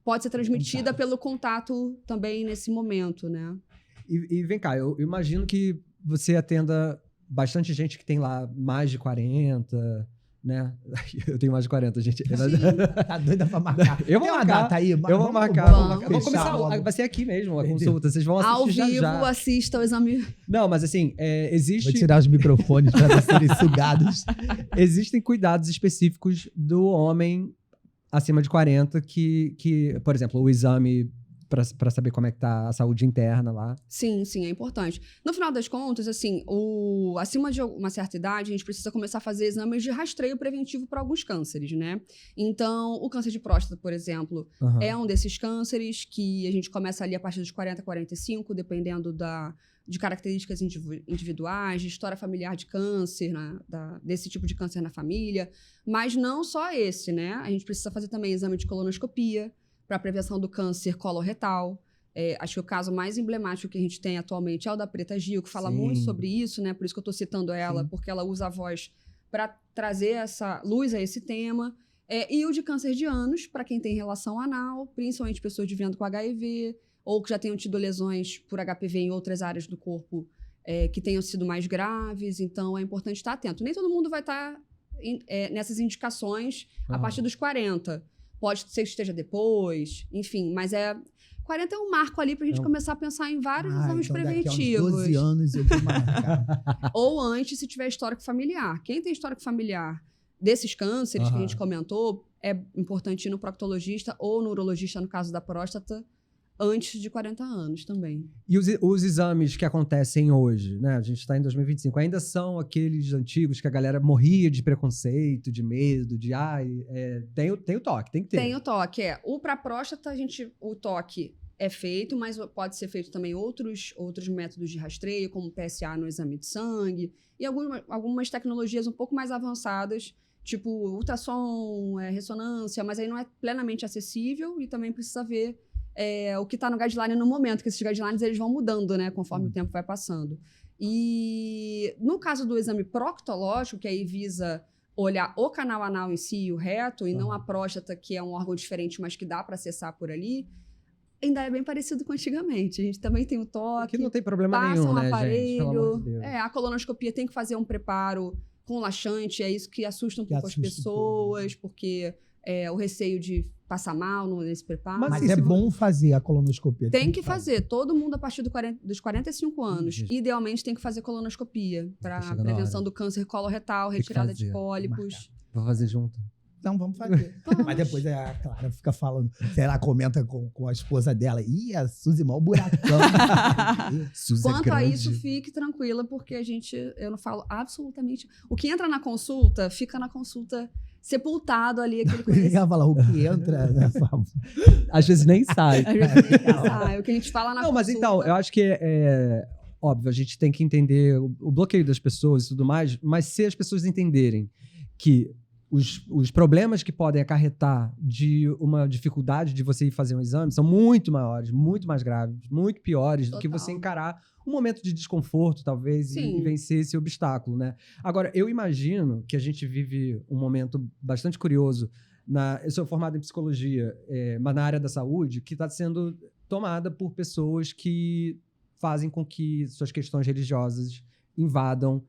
pode ser transmitida pelo contato também nesse momento, né? E vem cá, eu imagino que você atenda bastante gente que tem lá mais de 40, né? Eu tenho mais de 40, gente. Tá doida pra marcar. Eu vou marcar. Data aí, eu vou marcar. Vamos começar. Vai ser aqui mesmo a consulta. Vocês vão assistir ao vivo, já. Assista o exame. Não, mas assim, existe... Vou tirar os microfones para não serem sugados. Existem cuidados específicos do homem acima de 40 que, por exemplo, o exame para saber como é que tá a saúde interna lá. Sim, é importante. No final das contas, assim, acima de uma certa idade, a gente precisa começar a fazer exames de rastreio preventivo para alguns cânceres, né? Então, o câncer de próstata, por exemplo, é um desses cânceres que a gente começa ali a partir dos 40, 45, dependendo de características individuais, de história familiar de câncer, desse tipo de câncer na família. Mas não só esse, né? A gente precisa fazer também exame de colonoscopia para prevenção do câncer coloretal. Acho que o caso mais emblemático que a gente tem atualmente é o da Preta Gil, que fala muito sobre isso, né? Por isso que eu estou citando ela, porque ela usa a voz para trazer essa luz a esse tema. E o de câncer de ânus, para quem tem relação anal, principalmente pessoas vivendo com HIV, ou que já tenham tido lesões por HPV em outras áreas do corpo que tenham sido mais graves. Então, é importante estar atento. Nem todo mundo vai estar nessas indicações a partir dos 40. Pode ser que esteja depois, enfim, mas 40 é um marco ali pra gente começar a pensar em vários exames preventivos. Daqui a uns 12 anos eu vou marcar. Ou antes, se tiver histórico familiar. Quem tem histórico familiar desses cânceres que a gente comentou, é importante ir no proctologista ou no urologista, no caso da próstata, antes de 40 anos também. E os exames que acontecem hoje, né? A gente está em 2025, ainda são aqueles antigos que a galera morria de preconceito, de medo, de tem o toque, tem que ter. Tem o toque, O para próstata, o toque é feito, mas pode ser feito também outros métodos de rastreio, como PSA no exame de sangue, e algumas tecnologias um pouco mais avançadas, tipo ultrassom, ressonância, mas aí não é plenamente acessível e também precisa ver o que está no guideline no momento, que esses guidelines eles vão mudando, né, conforme o tempo vai passando. E no caso do exame proctológico, que aí visa olhar o canal anal em si, o reto, e não a próstata, que é um órgão diferente, mas que dá para acessar por ali, ainda é bem parecido com antigamente. A gente também tem o toque. Que não tem problema nenhum, né, gente? Pelo amor de Deus. A colonoscopia tem que fazer um preparo com laxante, é isso que assusta um pouco as pessoas, porque o receio de passar mal nesse preparo. Mas é bom fazer a colonoscopia. Tem que fazer. Todo mundo a partir dos 45 anos. Idealmente tem que fazer colonoscopia para prevenção do câncer coloretal, retirada de pólipos. Vou fazer junto. Então, vamos fazer. Mas depois a Clara fica falando, ela comenta com a esposa dela, a Suzy mal buracão. Quanto a isso, fique tranquila, porque eu não falo absolutamente... O que entra na consulta, fica na consulta sepultado ali. Aquele conhecimento. Ela fala, o que entra... Às vezes nem sai. Às vezes nem sai. O que a gente fala na consulta... Não, mas então, eu acho que óbvio, a gente tem que entender o bloqueio das pessoas e tudo mais, mas se as pessoas entenderem que os problemas que podem acarretar de uma dificuldade de você ir fazer um exame são muito maiores, muito mais graves, muito piores do que você encarar um momento de desconforto, talvez, e vencer esse obstáculo, né? Agora, eu imagino que a gente vive um momento bastante curioso. Eu sou formado em psicologia, mas na área da saúde, que está sendo tomada por pessoas que fazem com que suas questões religiosas invadam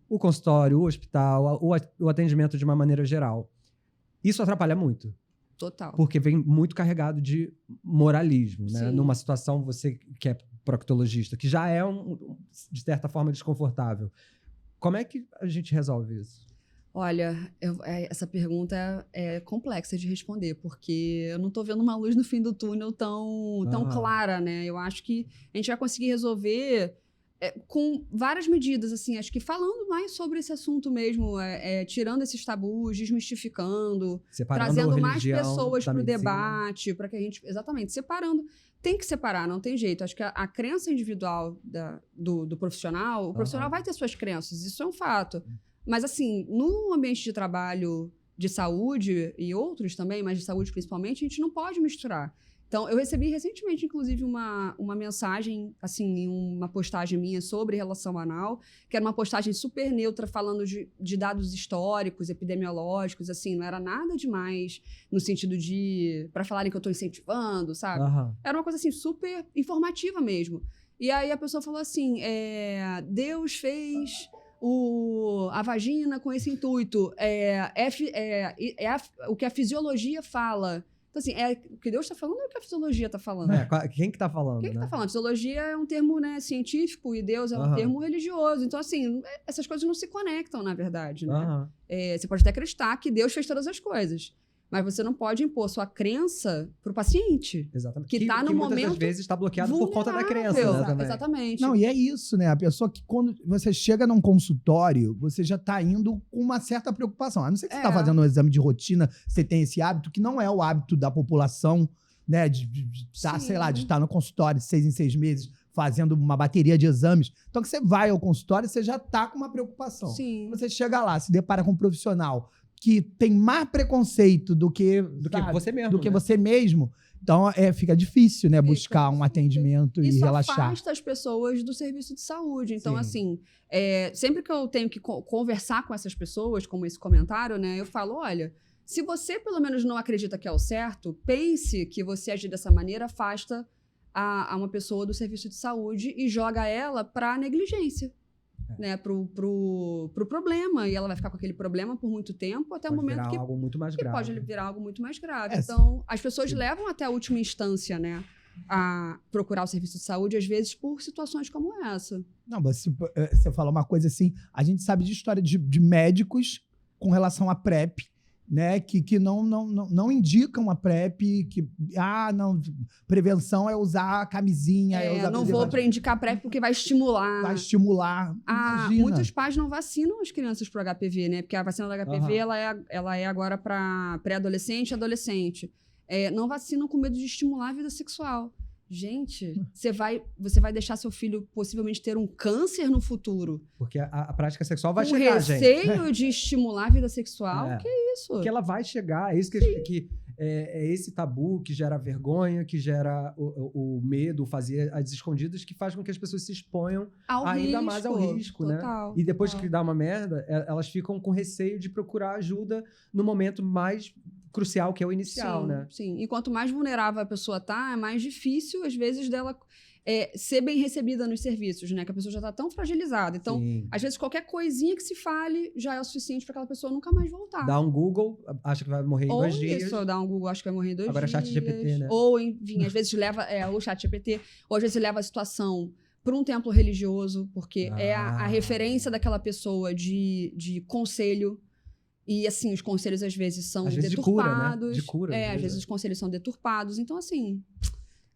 o consultório, o hospital, o atendimento de uma maneira geral. Isso atrapalha muito. Total. Porque vem muito carregado de moralismo, né? Numa situação, você que é proctologista, que já é, de certa forma, desconfortável. Como é que a gente resolve isso? Olha, essa pergunta é complexa de responder, porque eu não estou vendo uma luz no fim do túnel tão clara, né? Eu acho que a gente vai conseguir resolver... com várias medidas, assim, acho que falando mais sobre esse assunto mesmo, tirando esses tabus, desmistificando, trazendo mais pessoas para o debate, para que a gente... Exatamente, separando. Tem que separar, não tem jeito. Acho que a crença individual do profissional, o profissional vai ter suas crenças, isso é um fato. Mas, assim, no ambiente de trabalho de saúde e outros também, mas de saúde principalmente, a gente não pode misturar. Então, eu recebi recentemente, inclusive, uma mensagem, assim, em uma postagem minha sobre relação anal, que era uma postagem super neutra, falando de dados históricos, epidemiológicos, assim, não era nada demais no sentido de... para falarem que eu estou incentivando, sabe? Era uma coisa, assim, super informativa mesmo. E aí a pessoa falou assim, Deus fez a vagina com esse intuito, o que a fisiologia fala... Então, assim, o que Deus está falando é o que a fisiologia está falando. Quem que está falando, Quem que está falando? Fisiologia é um termo, né, científico e Deus é um termo religioso. Então, assim, essas coisas não se conectam, na verdade, né? Você pode até acreditar que Deus fez todas as coisas, mas você não pode impor sua crença para o paciente. Exatamente. Que está no momento muitas das vezes está bloqueado por conta da crença, né, também. Exatamente. Não, e é isso, né? A pessoa que quando você chega num consultório, você já está indo com uma certa preocupação. A não ser que você está fazendo um exame de rotina, você tem esse hábito, que não é o hábito da população, né? De estar, sei lá, de estar no consultório 6 em 6 meses, fazendo uma bateria de exames. Então, que você vai ao consultório, você já tá com uma preocupação. Sim. Você chega lá, se depara com um profissional que tem mais preconceito do que você mesmo. Do que você mesmo. Então, fica difícil, né? Buscar um sim. atendimento e Isso relaxar. afasta as pessoas do serviço de saúde. Então, Sim. assim, sempre que eu tenho que conversar com essas pessoas, como esse comentário, né? Eu falo, olha, se você pelo menos não acredita que é o certo, pense que você agir dessa maneira afasta a uma pessoa do serviço de saúde e joga ela para negligência. Né, pro problema, e ela vai ficar com aquele problema por muito tempo, até o momento que algo muito mais grave. pode virar algo muito mais grave. Então, as pessoas levam até a última instância, né, a procurar o serviço de saúde, às vezes, por situações como essa. Não, mas você falou uma coisa assim, a gente sabe de história de médicos com relação à PrEP, né, que não indicam a PrEP, que, não, prevenção é usar a camisinha, usar não vou indicar PrEP porque vai estimular. Vai estimular, imagina. Muitos pais não vacinam as crianças para HPV, né, porque a vacina da HPV, ela é agora para pré-adolescente e adolescente. Não vacinam com medo de estimular a vida sexual. Gente, você vai deixar seu filho possivelmente ter um câncer no futuro. Porque a prática sexual vai chegar, gente. Receio de estimular a vida sexual, que é isso? Porque ela vai chegar, é isso que é esse tabu que gera vergonha, que gera o medo, fazer as escondidas, que faz com que as pessoas se exponham ainda mais ao risco, total, né? E depois que dá uma merda, elas ficam com receio de procurar ajuda no momento mais crucial, que é o inicial, né? Sim, e quanto mais vulnerável a pessoa tá, é mais difícil, às vezes, dela ser bem recebida nos serviços, né? Que a pessoa já tá tão fragilizada. Então, às vezes, qualquer coisinha que se fale já é o suficiente para aquela pessoa nunca mais voltar. Dá um Google, acha que vai morrer em 2 dias. Isso, dá um Google, acha que vai morrer em 2 dias. Agora chat GPT, né? Ou, enfim, às vezes leva o chat GPT, ou às vezes leva a situação para um templo religioso, porque é a referência daquela pessoa de conselho. E, assim, os conselhos, às vezes, são deturpados. De cura, né? Às vezes os conselhos são deturpados. Então, assim,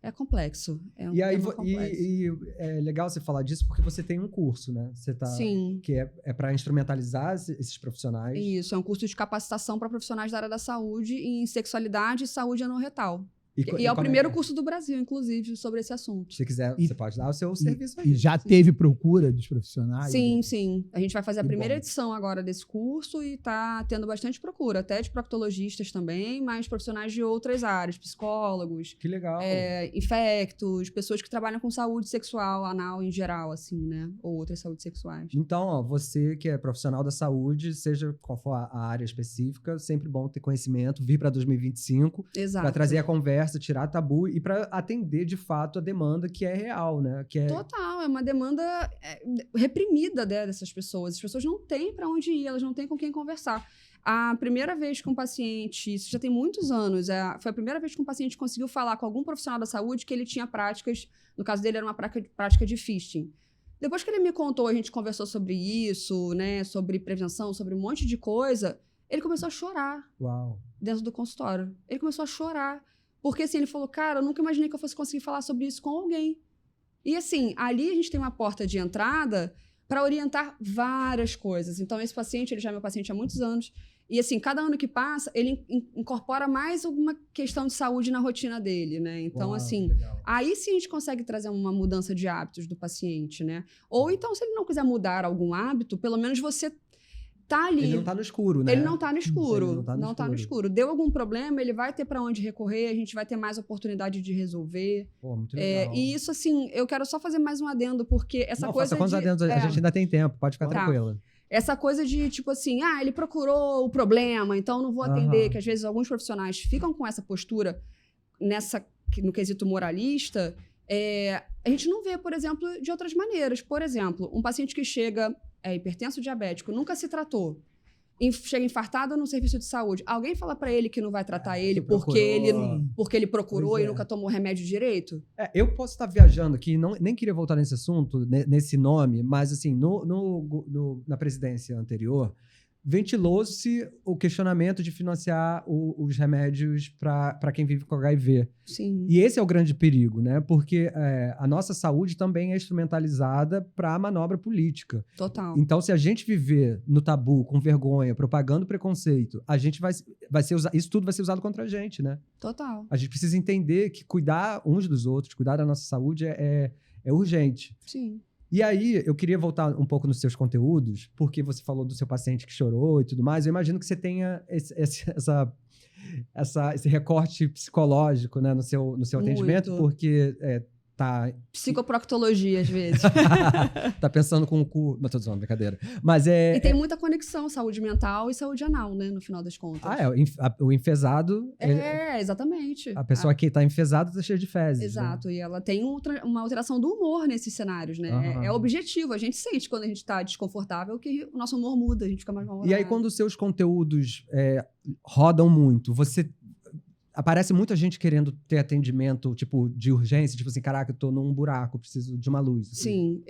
é complexo. E é legal você falar disso, porque você tem um curso, né? Sim. Que é para instrumentalizar esses profissionais. Isso, é um curso de capacitação para profissionais da área da saúde em sexualidade e saúde anorretal. E é o primeiro curso do Brasil, inclusive, sobre esse assunto. Se quiser, você pode dar o seu serviço aí. E já teve procura dos profissionais? Sim. A gente vai fazer a primeira edição agora desse curso e tá tendo bastante procura, até de proctologistas também, mas profissionais de outras áreas, psicólogos. Que legal. Infectos, pessoas que trabalham com saúde sexual, anal em geral, assim, né? Ou outras saúdes sexuais. Então, você que é profissional da saúde, seja qual for a área específica, sempre bom ter conhecimento, vir para 2025. Exato. Para trazer a conversa, tirar tabu e para atender de fato a demanda que é real, né? Total, é uma demanda reprimida dessas pessoas. As pessoas não têm para onde ir, elas não têm com quem conversar. A primeira vez que um paciente, isso já tem muitos anos, foi a primeira vez que um paciente conseguiu falar com algum profissional da saúde que ele tinha práticas, no caso dele era uma prática de fisting. Depois que ele me contou, a gente conversou sobre isso, né? Sobre prevenção, sobre um monte de coisa, ele começou a chorar. Uau. Dentro do consultório. Ele começou a chorar. Porque, assim, ele falou, cara, eu nunca imaginei que eu fosse conseguir falar sobre isso com alguém. E, assim, ali a gente tem uma porta de entrada para orientar várias coisas. Então, esse paciente, ele já é meu paciente há muitos anos. E, assim, cada ano que passa, ele incorpora mais alguma questão de saúde na rotina dele, né? Então, assim, aí sim a gente consegue trazer uma mudança de hábitos do paciente, né? Ou então, se ele não quiser mudar algum hábito, pelo menos você tá ali. Ele não tá no escuro, né? Ele não tá no escuro. Não tá no escuro. Deu algum problema, ele vai ter para onde recorrer, a gente vai ter mais oportunidade de resolver. Pô, muito legal. E isso, assim, eu quero só fazer mais um adendo, porque essa coisa quantos adendos? A gente ainda tem tempo, pode ficar tranquila. Essa coisa de, tipo assim, ele procurou o problema, então não vou atender, que às vezes alguns profissionais ficam com essa postura no quesito moralista, a gente não vê, por exemplo, de outras maneiras. Por exemplo, um paciente que chega hipertenso diabético, nunca se tratou, chega infartado no serviço de saúde, alguém fala pra ele que não vai tratar ele porque ele procurou e nunca tomou remédio direito? Eu posso estar viajando aqui, nem queria voltar nesse assunto, nesse nome, mas assim, na presidência anterior, ventilou-se o questionamento de financiar os remédios para quem vive com HIV. Sim. E esse é o grande perigo, né? Porque a nossa saúde também é instrumentalizada para a manobra política. Total. Então, se a gente viver no tabu, com vergonha, propagando preconceito, a gente vai ser isso tudo vai ser usado contra a gente, né? Total. A gente precisa entender que cuidar uns dos outros, cuidar da nossa saúde é urgente. Sim. E aí, eu queria voltar um pouco nos seus conteúdos, porque você falou do seu paciente que chorou e tudo mais. Eu imagino que você tenha esse recorte psicológico, né, no seu atendimento, porque tá... Psicoproctologia, às vezes. Tá pensando com o cu... Não, tô zoando, brincadeira. Mas E tem muita conexão, saúde mental e saúde anal, né, no final das contas. O enfesado... Exatamente. A pessoa que tá enfesada tá cheia de fezes. Exato, né? e ela tem uma alteração do humor nesses cenários, né? Uhum. É objetivo, a gente sente quando a gente tá desconfortável que o nosso humor muda, a gente fica mais mal-humorado. E aí, quando os seus conteúdos rodam muito, aparece muita gente querendo ter atendimento, tipo, de urgência, tipo assim, caraca, eu tô num buraco, preciso de uma luz. Sim,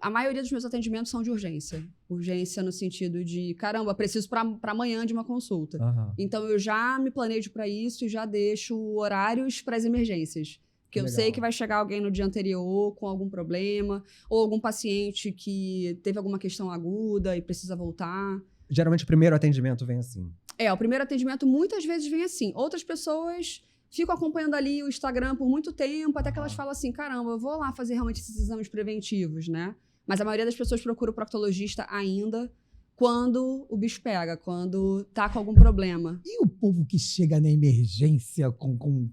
a maioria dos meus atendimentos são de urgência. Urgência no sentido de, caramba, preciso pra amanhã de uma consulta. Uhum. Então, eu já me planejo pra isso e já deixo horários pras emergências. Porque eu sei que vai chegar alguém no dia anterior com algum problema, ou algum paciente que teve alguma questão aguda e precisa voltar. Geralmente, o primeiro atendimento vem assim. O primeiro atendimento muitas vezes vem assim. Outras pessoas ficam acompanhando ali o Instagram por muito tempo, até que elas falam assim, caramba, eu vou lá fazer realmente esses exames preventivos, né? Mas a maioria das pessoas procura o proctologista ainda quando o bicho pega, quando tá com algum problema. E o povo que chega na emergência com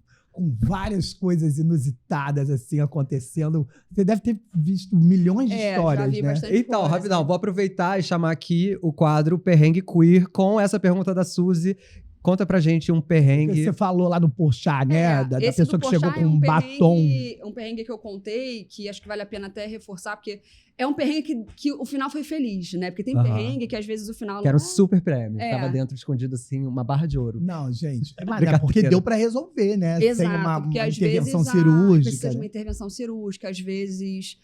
várias coisas inusitadas assim acontecendo. Você deve ter visto milhões de histórias, já vi né? bastante Então, coisa. rapidão, vou aproveitar e chamar aqui o quadro Perrengue Queer com essa pergunta da Suzy. Conta pra gente um perrengue. Porque você falou lá no Porchat, né? Da Esse pessoa do que chegou Porchat com um batom. Um perrengue que eu contei, que acho que vale a pena até reforçar, porque é um perrengue que o final foi feliz, né? Porque tem perrengue que às vezes o final... Que era um super prêmio. É. Tava dentro, escondido assim, uma barra de ouro. Não, gente. Mas é porque deu pra resolver, né? Exato, Sem uma porque às intervenção vezes cirúrgica. precisa de uma né? intervenção cirúrgica, às vezes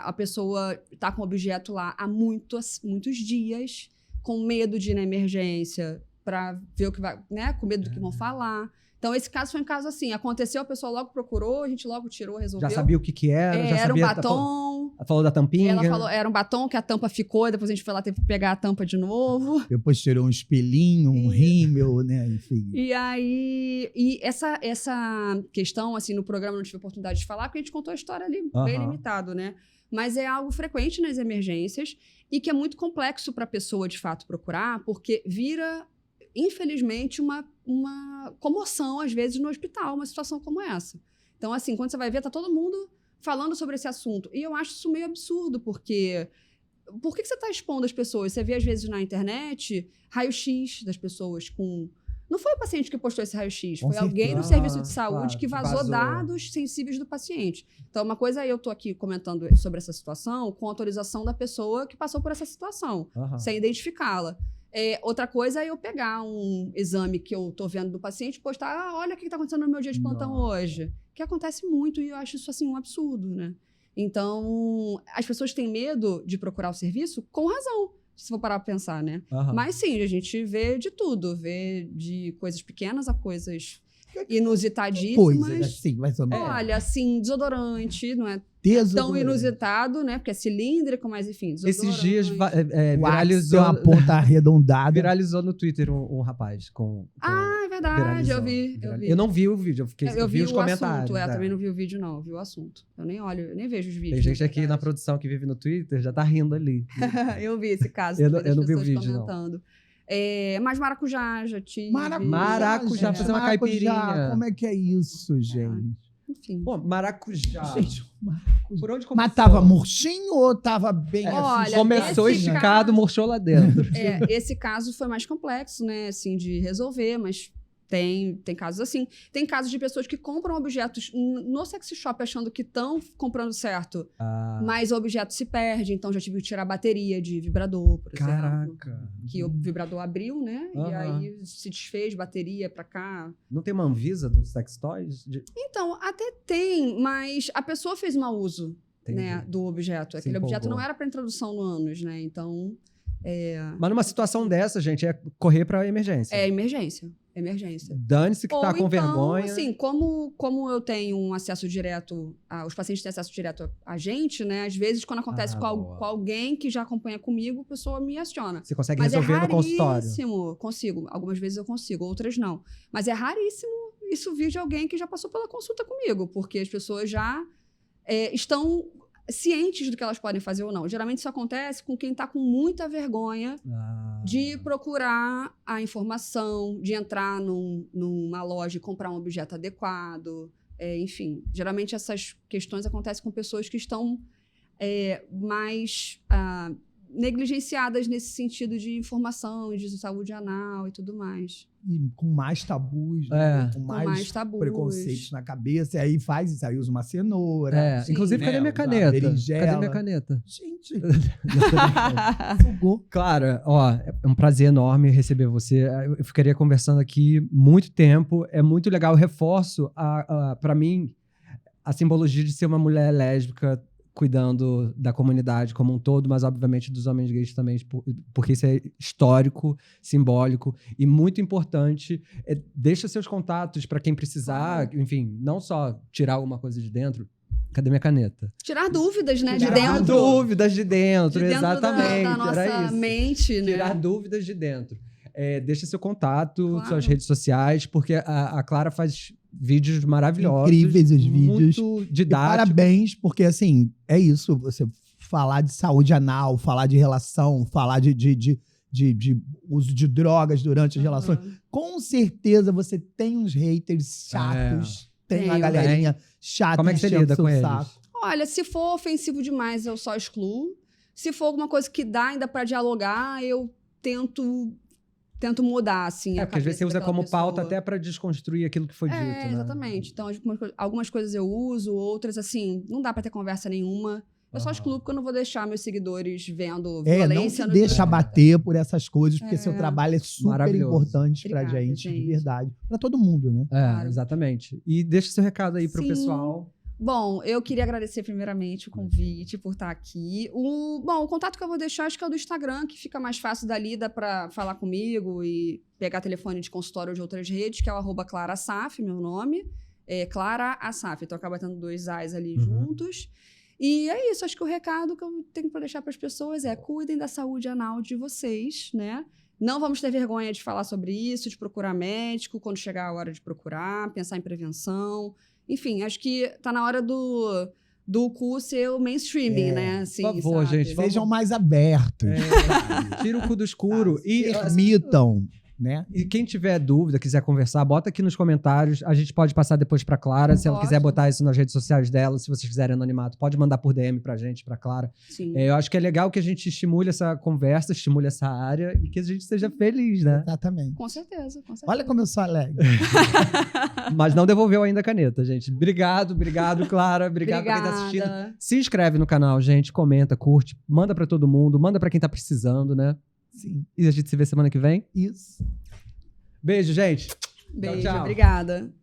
a pessoa tá com o objeto lá há muitos dias, com medo de ir na emergência, pra ver o que vai, né? Com medo do que vão falar. Então, esse caso foi um caso assim. Aconteceu, a pessoa logo procurou, a gente logo tirou, resolveu. Já sabia o que era, já era sabia... um batom. Falou da tampinha. Ela falou, era um batom que a tampa ficou, depois a gente foi lá, teve que pegar a tampa de novo. Depois tirou um espelhinho, um rímel, né? Enfim. E aí, essa questão, assim, no programa não tive oportunidade de falar, porque a gente contou a história ali, bem limitado, né? Mas é algo frequente nas emergências e que é muito complexo para a pessoa, de fato, procurar, porque vira, infelizmente, uma comoção, às vezes, no hospital, uma situação como essa. Então, assim, quando você vai ver, tá todo mundo falando sobre esse assunto. E eu acho isso meio absurdo, porque... Por que você está expondo as pessoas? Você vê, às vezes, na internet, raio-x das pessoas com... Não foi o paciente que postou esse raio-x, foi alguém do serviço de saúde que vazou dados sensíveis do paciente. Então, uma coisa eu estou aqui comentando sobre essa situação com autorização da pessoa que passou por essa situação, sem identificá-la. Outra coisa é eu pegar um exame que eu estou vendo do paciente e postar, olha o que está acontecendo no meu dia de plantão hoje. Que acontece muito e eu acho isso, assim, um absurdo, né? Então, as pessoas têm medo de procurar o serviço com razão, se for parar pra pensar, né? Mas sim, a gente vê de tudo. Vê de coisas pequenas a coisas inusitadíssimas. Coisas assim, mais ou menos. Olha, assim, desodorante, não é tão inusitado, né? Porque é cilíndrico, mas enfim, desodorante. Esses dias viralizou uma ponta arredondada. Viralizou no Twitter um rapaz com é verdade, eu vi. Eu não vi o vídeo, eu vi os comentários. Assunto, também não vi o vídeo, não. Eu vi o assunto. Eu nem olho, eu nem vejo os vídeos. Tem gente aqui na produção que vive no Twitter, já tá rindo ali. Eu vi esse caso. Eu não vi o vídeo, comentando. Mas maracujá já tive. Maracujá, fazer uma caipirinha. Como é que é isso, gente? Enfim. Pô, maracujá. Gente, Por onde começou? Mas tava murchinho ou tava bem Olha, começou esticado, murchou lá dentro. Esse caso foi mais complexo, né, assim, de resolver, mas tem casos assim. Tem casos de pessoas que compram objetos no sexy shop achando que estão comprando certo, mas o objeto se perde, então já tive que tirar a bateria de vibrador, por exemplo. Que o vibrador abriu, né, e aí se desfez, bateria pra cá. Não tem uma Anvisa dos sex toys? Então, até tem, mas a pessoa fez mau uso, né, do objeto. Aquele objeto não era para introdução no ânus, né, então... Mas numa situação dessa, gente, é correr pra emergência. É emergência. Dane-se que tá com então, vergonha. Assim, como eu tenho um acesso direto, os pacientes têm acesso direto a gente, né? Às vezes, quando acontece com alguém que já acompanha comigo, a pessoa me aciona. Você consegue resolver no consultório? Consigo. Algumas vezes eu consigo, outras não. Mas é raríssimo isso vir de alguém que já passou pela consulta comigo, porque as pessoas já estão cientes do que elas podem fazer ou não. Geralmente isso acontece com quem está com muita vergonha de procurar a informação, de entrar numa loja e comprar um objeto adequado. Enfim, geralmente essas questões acontecem com pessoas que estão mais negligenciadas nesse sentido de informação, de saúde anal e tudo mais. E com mais tabus, né? Com mais tabus. Preconceitos na cabeça. E aí faz isso, aí usa uma cenoura. Inclusive, cadê minha caneta? Cadê minha caneta? Gente, sugou. Clara, é um prazer enorme receber você. Eu ficaria conversando aqui muito tempo. É muito legal. Eu reforço, pra mim, a simbologia de ser uma mulher lésbica cuidando da comunidade como um todo, mas obviamente dos homens gays também, porque isso é histórico, simbólico e muito importante. Deixa seus contatos para quem precisar, enfim, não só tirar alguma coisa de dentro. Cadê minha caneta? Tirar dúvidas, né? Tirar de dentro. Dúvidas de dentro, exatamente. Da nossa mente, né? Tirar dúvidas de dentro. Deixa seu contato, claro. Suas redes sociais, porque a Clara faz vídeos maravilhosos. Incríveis os vídeos. Muito didáticos. Parabéns, porque assim, é isso. Você falar de saúde anal, falar de relação, falar de uso de drogas durante as relações. Com certeza você tem uns haters chatos. Tem uma galerinha chata. Como é que você lida com eles? Olha, se for ofensivo demais, eu só excluo. Se for alguma coisa que dá ainda pra dialogar, eu tento mudar, assim, porque às vezes você usa como pauta até pra desconstruir aquilo que foi dito, né? Exatamente. Então, algumas coisas eu uso, outras, assim, não dá pra ter conversa nenhuma. Eu só excluo porque eu não vou deixar meus seguidores vendo violência. Não se deixa bater por essas coisas, porque seu trabalho é super importante pra gente, de verdade. Pra todo mundo, né? Claro. Exatamente. E deixa seu recado aí pro pessoal. Bom, eu queria agradecer primeiramente o convite por estar aqui. O contato que eu vou deixar acho que é o do Instagram, que fica mais fácil dali, dá para falar comigo e pegar telefone de consultório ou de outras redes, que é o @clarasaf, meu nome. Clara Asaf, então acaba tendo 2 As ali juntos. E é isso, acho que o recado que eu tenho para deixar para as pessoas é: cuidem da saúde anal de vocês, né? Não vamos ter vergonha de falar sobre isso, de procurar médico quando chegar a hora de procurar, pensar em prevenção. Enfim, acho que tá na hora do cu ser o mainstreaming, né? Assim, por favor, gente. Sejam mais abertos. Tira o cu do escuro e permitam, né? E quem tiver dúvida, quiser conversar, bota aqui nos comentários. A gente pode passar depois pra Clara. Se ela quiser botar isso nas redes sociais dela, se vocês quiserem anonimato, pode mandar por DM pra gente, pra Clara. Sim. Eu acho que é legal que a gente estimule essa conversa, estimule essa área e que a gente seja feliz, né? Exatamente. Com certeza. Olha como eu sou alegre. Mas não devolveu ainda a caneta, gente. Obrigado, Clara. Obrigado pra quem tá assistindo. Se inscreve no canal, gente. Comenta, curte. Manda pra todo mundo. Manda pra quem tá precisando, né? Sim. E a gente se vê semana que vem? Isso. Beijo, gente. Beijo, tchau. obrigada.